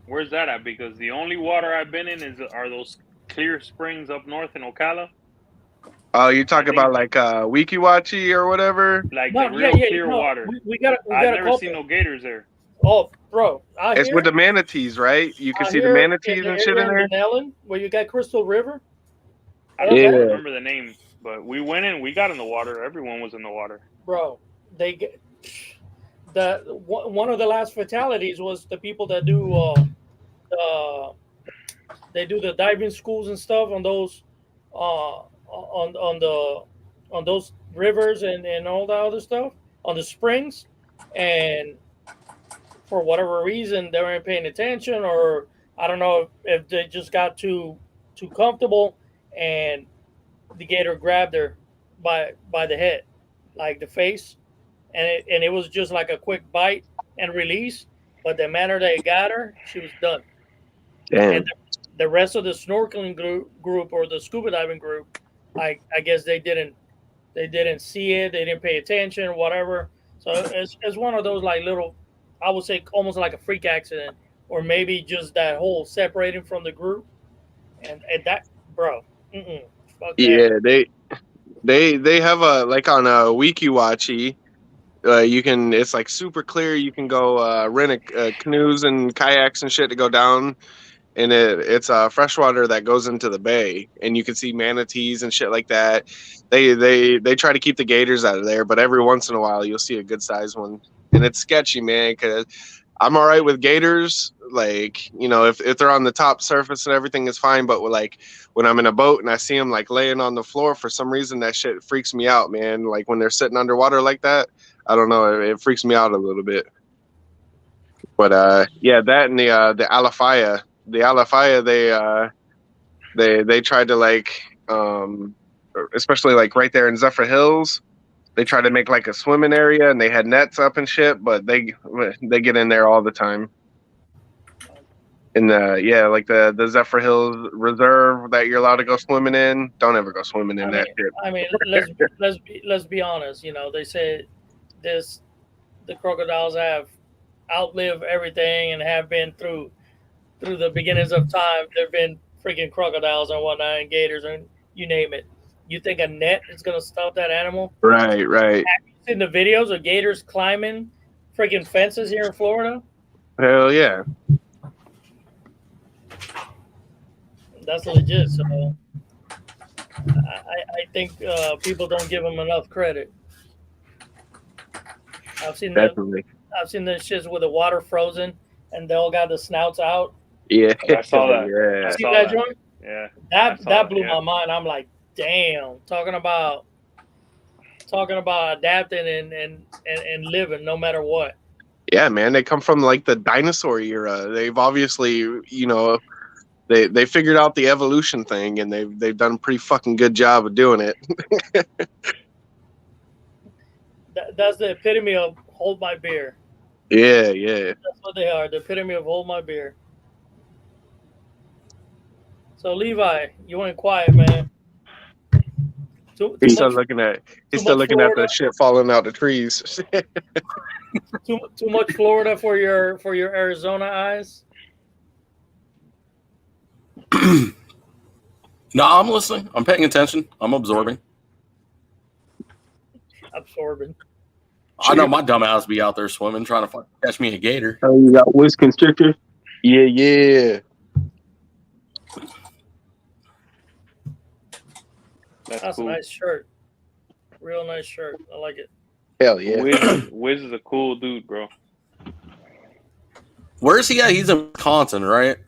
Where's that at? Because the only water I've been in are those clear springs up north in Ocala. Oh, you're talking about like Weeki Wachi or whatever? Like the real clear water. I've never seen no gators there. Oh, bro. It's with the manatees, right? You can see the manatees and shit in there? Ellen, where you got Crystal River? I don't remember the name, but we went in, we got in the water. Everyone was in the water. Bro, one of the last fatalities was the people that do uh, they do the diving schools and stuff on those on the on those rivers and all that other stuff on the springs, and for whatever reason they weren't paying attention, or I don't know if they just got too comfortable, and the gator grabbed her by the head, like the face, and it was just like a quick bite and release. But the manner they got her, she was done. Damn. And the rest of the snorkeling group or the scuba diving group, I guess they didn't see it, they didn't pay attention, whatever. So it's one of those like little, I would say almost like a freak accident, or maybe just that whole separating from the group, and that, bro, fuck that. Yeah, they have a like on a WikiWatchy. You can it's like super clear. You can go rent canoes and kayaks and shit to go down, and it's freshwater that goes into the bay, and you can see manatees and shit like that. They try to keep the gators out of there, but every once in a while you'll see a good sized one, and it's sketchy, man. Because I'm all right with gators, like if they're on the top surface and everything is fine, but like when I'm in a boat and I see them like laying on the floor, for some reason that shit freaks me out, man. Like when they're sitting underwater like that, I don't know, it freaks me out a little bit. But yeah, that and the alafaya. The alafaya, they tried to like especially like right there in Zephyr Hills, they tried to make like a swimming area and they had nets up and shit, but they get in there all the time. And like the Zephyr Hills Reserve that you're allowed to go swimming in, don't ever go swimming in that shit. I mean, let's be honest. They say the crocodiles have outlived everything and have been through the beginnings of time. There've been freaking crocodiles and whatnot, and gators, and you name it. You think a net is gonna stop that animal? Right. Have you seen the videos of gators climbing freaking fences here in Florida? Hell yeah. That's legit. So I think people don't give them enough credit. I've seen Definitely. I've seen those shits with the water frozen and they all got the snouts out. Yeah. I saw that. Yeah. I See saw that that. joint? Yeah. That blew my mind. I'm like, damn. Talking about adapting and living no matter what. Yeah, man, they come from like the dinosaur era. They've obviously, they figured out the evolution thing, and they've done a pretty fucking good job of doing it. That's the epitome of hold my beer. Yeah. That's what they are. The epitome of hold my beer. So Levi, you went quiet, man. He's still looking at the shit falling out the trees. too much Florida for your Arizona eyes. No, I'm listening. I'm paying attention. I'm absorbing. Absorbing. I know my dumb ass be out there swimming trying to catch me a gator. Oh, you got whiz constrictor? Yeah. That's cool. a nice shirt. Real nice shirt. I like it. Hell yeah. Wiz is a cool dude, bro. Where's he at? He's in Wisconsin, right?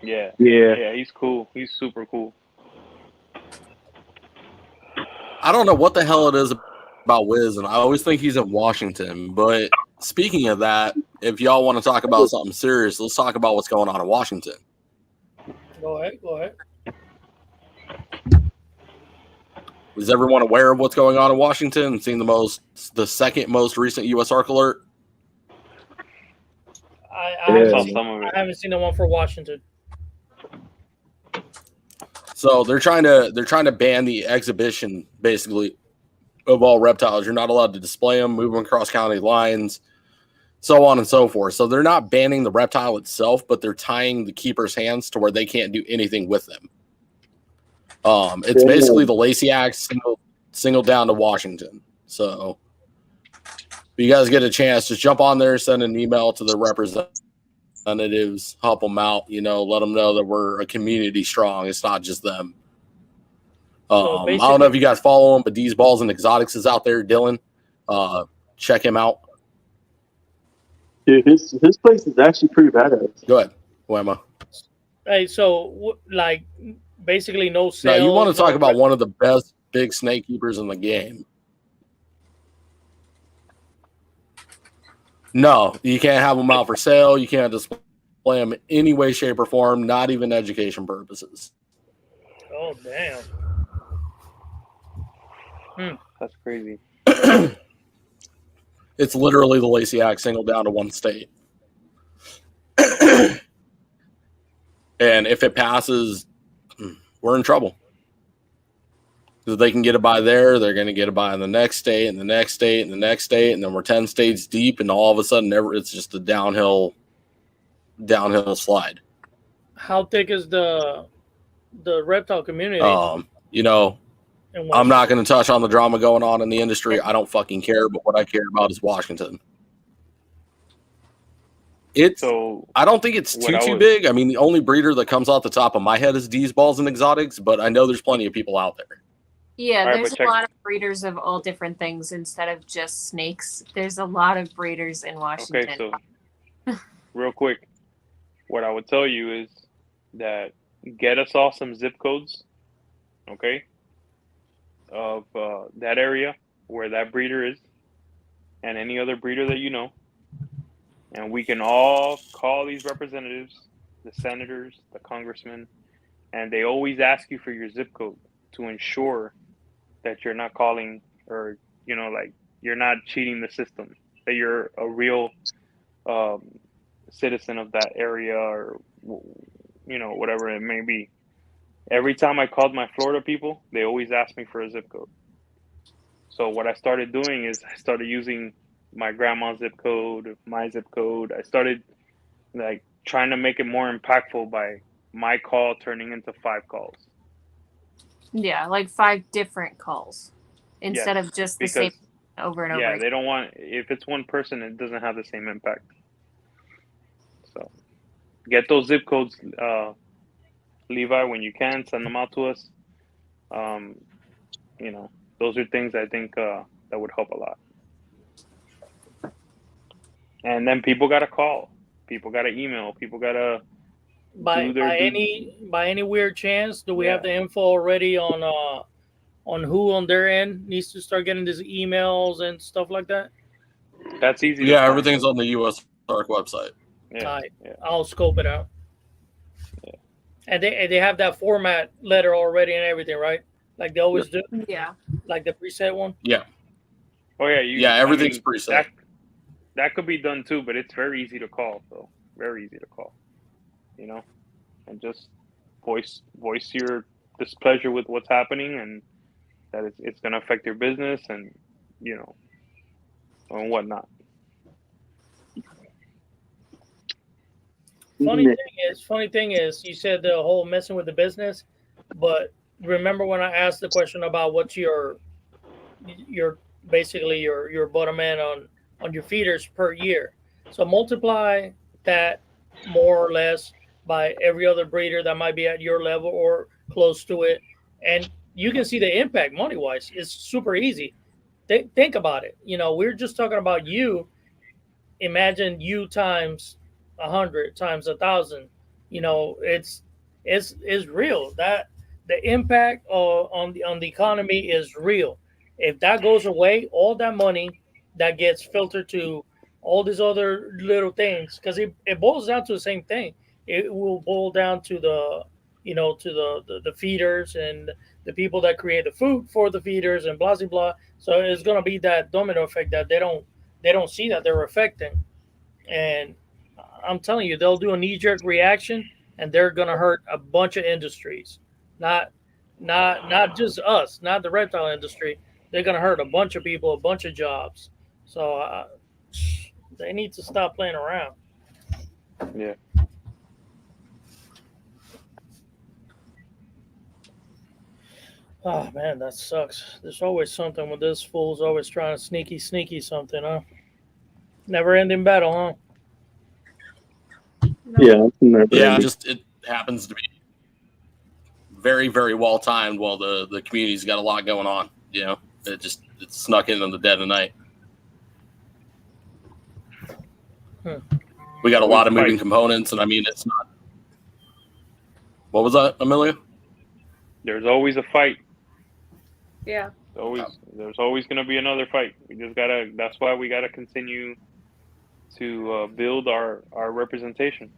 Yeah. Yeah. Yeah, he's cool. He's super cool. I don't know what the hell it is about Wiz, and I always think he's in Washington. But speaking of that, if y'all want to talk about something serious, let's talk about what's going on in Washington. Go ahead. Is everyone aware of what's going on in Washington? Seen the second most recent U.S. ARC alert? I haven't seen the one for Washington. So they're trying to ban the exhibition, basically, of all reptiles. You're not allowed to display them, move them across county lines, so on and so forth. So they're not banning the reptile itself, but they're tying the keeper's hands to where they can't do anything with them. It's basically the Lacey Act singled down to Washington. So if you guys get a chance, just jump on there, send an email to the representatives, help them out, let them know that we're a community strong. It's not just them. I don't know if you guys follow him, but D's Balls and Exotics is out there. Dylan, check him out. Dude, his place is actually pretty badass. Go ahead. Wemma. Hey, so like basically no Now, sales. you want to talk no about one of the best big snake keepers in the game. No, you can't have them out for sale. You can't display them in any way, shape, or form, not even education purposes. Oh, damn. That's crazy. It's literally the Lacey Act singled down to one state. And if it passes, we're in trouble. Because they can get it by there, they're going to get it by in the next state, and the next state, and the next state, and then we're 10 states deep, and all of a sudden it's just a downhill slide. How thick is the reptile community? You know, I'm not going to touch on the drama going on in the industry. I don't fucking care, but what I care about is Washington. I don't think it's too big. I mean, the only breeder that comes off the top of my head is D's Balls and Exotics, but I know there's plenty of people out there. Yeah, there's a lot of breeders of all different things instead of just snakes. There's a lot of breeders in Washington. Okay, so real quick, what I would tell you is that get us all some zip codes, okay, of that area where that breeder is and any other breeder that you know. And we can all call these representatives, the senators, the congressmen, and they always ask you for your zip code to ensure that you're not calling or, you know, like you're not cheating the system, that you're a real citizen of that area or, you know, whatever it may be. Every time I called my Florida people, they always asked me for a zip code. So what I started doing is I started using my grandma's zip code, my zip code. I started like trying to make it more impactful by my call turning into 5 calls. Yeah, like 5 different calls instead of just the same over and over. Yeah, they don't want, if it's one person, it doesn't have the same impact. So get those zip codes, Levi, when you can, send them out to us. You know, those are things I think that would help a lot. And then people got to call, people got to email, people got to by any weird chance, do we have the info already on who on their end needs to start getting these emails and stuff like that? That's easy. Yeah, everything's on the US ARC website. Yeah, I'll scope it out. Yeah. And they have that format letter already and everything, right? Like they always do. Yeah. Like the preset one. Yeah. Oh yeah. Everything's preset. That could be done too, but it's very easy to call. So very easy to call. You know, and just voice your displeasure with what's happening and that it's going to affect your business and, you know, and whatnot. Funny thing is, you said the whole messing with the business, but remember when I asked the question about what's your basically your bottom end on your feeders per year? So multiply that more or less by every other breeder that might be at your level or close to it, and you can see the impact money wise. It's super easy. Think about it. You know, we're just talking about you. Imagine you times 100 times 1,000. You know, it's real. That the impact on the economy is real. If that goes away, all that money that gets filtered to all these other little things, because it boils down to the same thing. It will boil down to the the feeders and the people that create the food for the feeders and blah blah blah. So it's gonna be that domino effect that they don't see that they're affecting. And I'm telling you, they'll do a knee-jerk reaction, and they're gonna hurt a bunch of industries, not just us, not the reptile industry. They're gonna hurt a bunch of people, a bunch of jobs. So they need to stop playing around. Yeah. Oh man, that sucks. There's always something with this fool's always trying to sneaky something, huh? Never ending battle, huh? Yeah, Just it happens to be very, very well timed while the community's got a lot going on. You know, it snuck in the dead of night. We got a lot of moving components, and I mean, it's not What was that, Amelia? There's always a fight. Yeah. There's always going to be another fight. We just gotta. That's why we gotta continue to build our representation.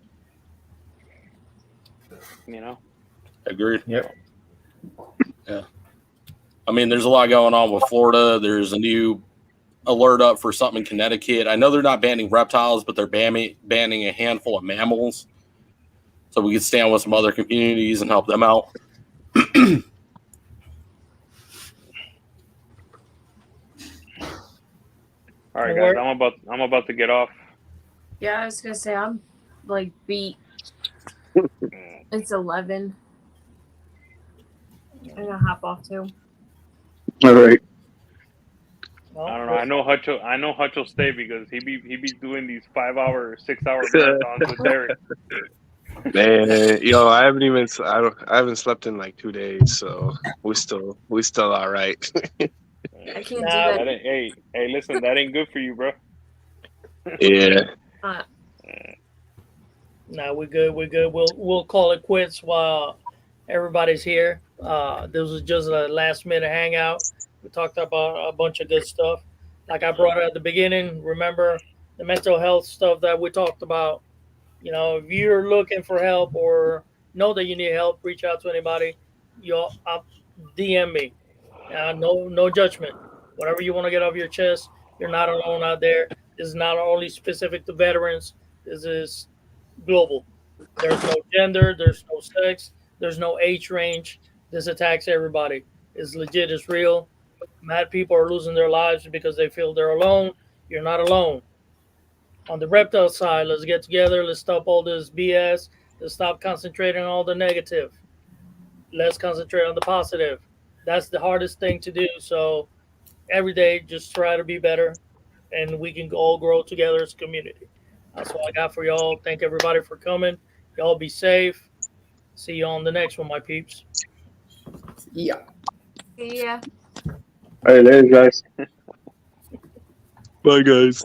You know. Agreed. Yep. Yeah. I mean, there's a lot going on with Florida. There's a new alert up for something in Connecticut. I know they're not banning reptiles, but they're banning a handful of mammals. So we could stand with some other communities and help them out. All right, guys. I'm about to get off. Yeah, I was gonna say I'm like beat. It's 11. I'm gonna hop off too. All right. Well, I don't know. I know Hutch will stay because he be doing these 5-hour, 6-hour marathons with Derek. Man, yo, I haven't slept in like 2 days, so we still all right. I can't do Nah, that. Hey, listen, that ain't good for you, bro. Yeah. nah, we're good. We're good. We'll call it quits while everybody's here. This was just a last minute hangout. We talked about a bunch of good stuff. Like I brought it at the beginning. Remember the mental health stuff that we talked about. You know, if you're looking for help or know that you need help, reach out to anybody. You'll DM me. No judgment. Whatever you want to get off your chest, you're not alone out there. This is not only specific to veterans. This is global. There's no gender. There's no sex. There's no age range. This attacks everybody. It's legit. It's real. Mad people are losing their lives because they feel they're alone. You're not alone. On the reptile side, let's get together. Let's stop all this BS. Let's stop concentrating on all the negative. Let's concentrate on the positive. That's the hardest thing to do. So every day, just try to be better, and we can all grow together as a community. That's all I got for y'all. Thank everybody for coming. Y'all be safe. See you on the next one, my peeps. Yeah. Yeah. All right, later, guys. Bye, guys.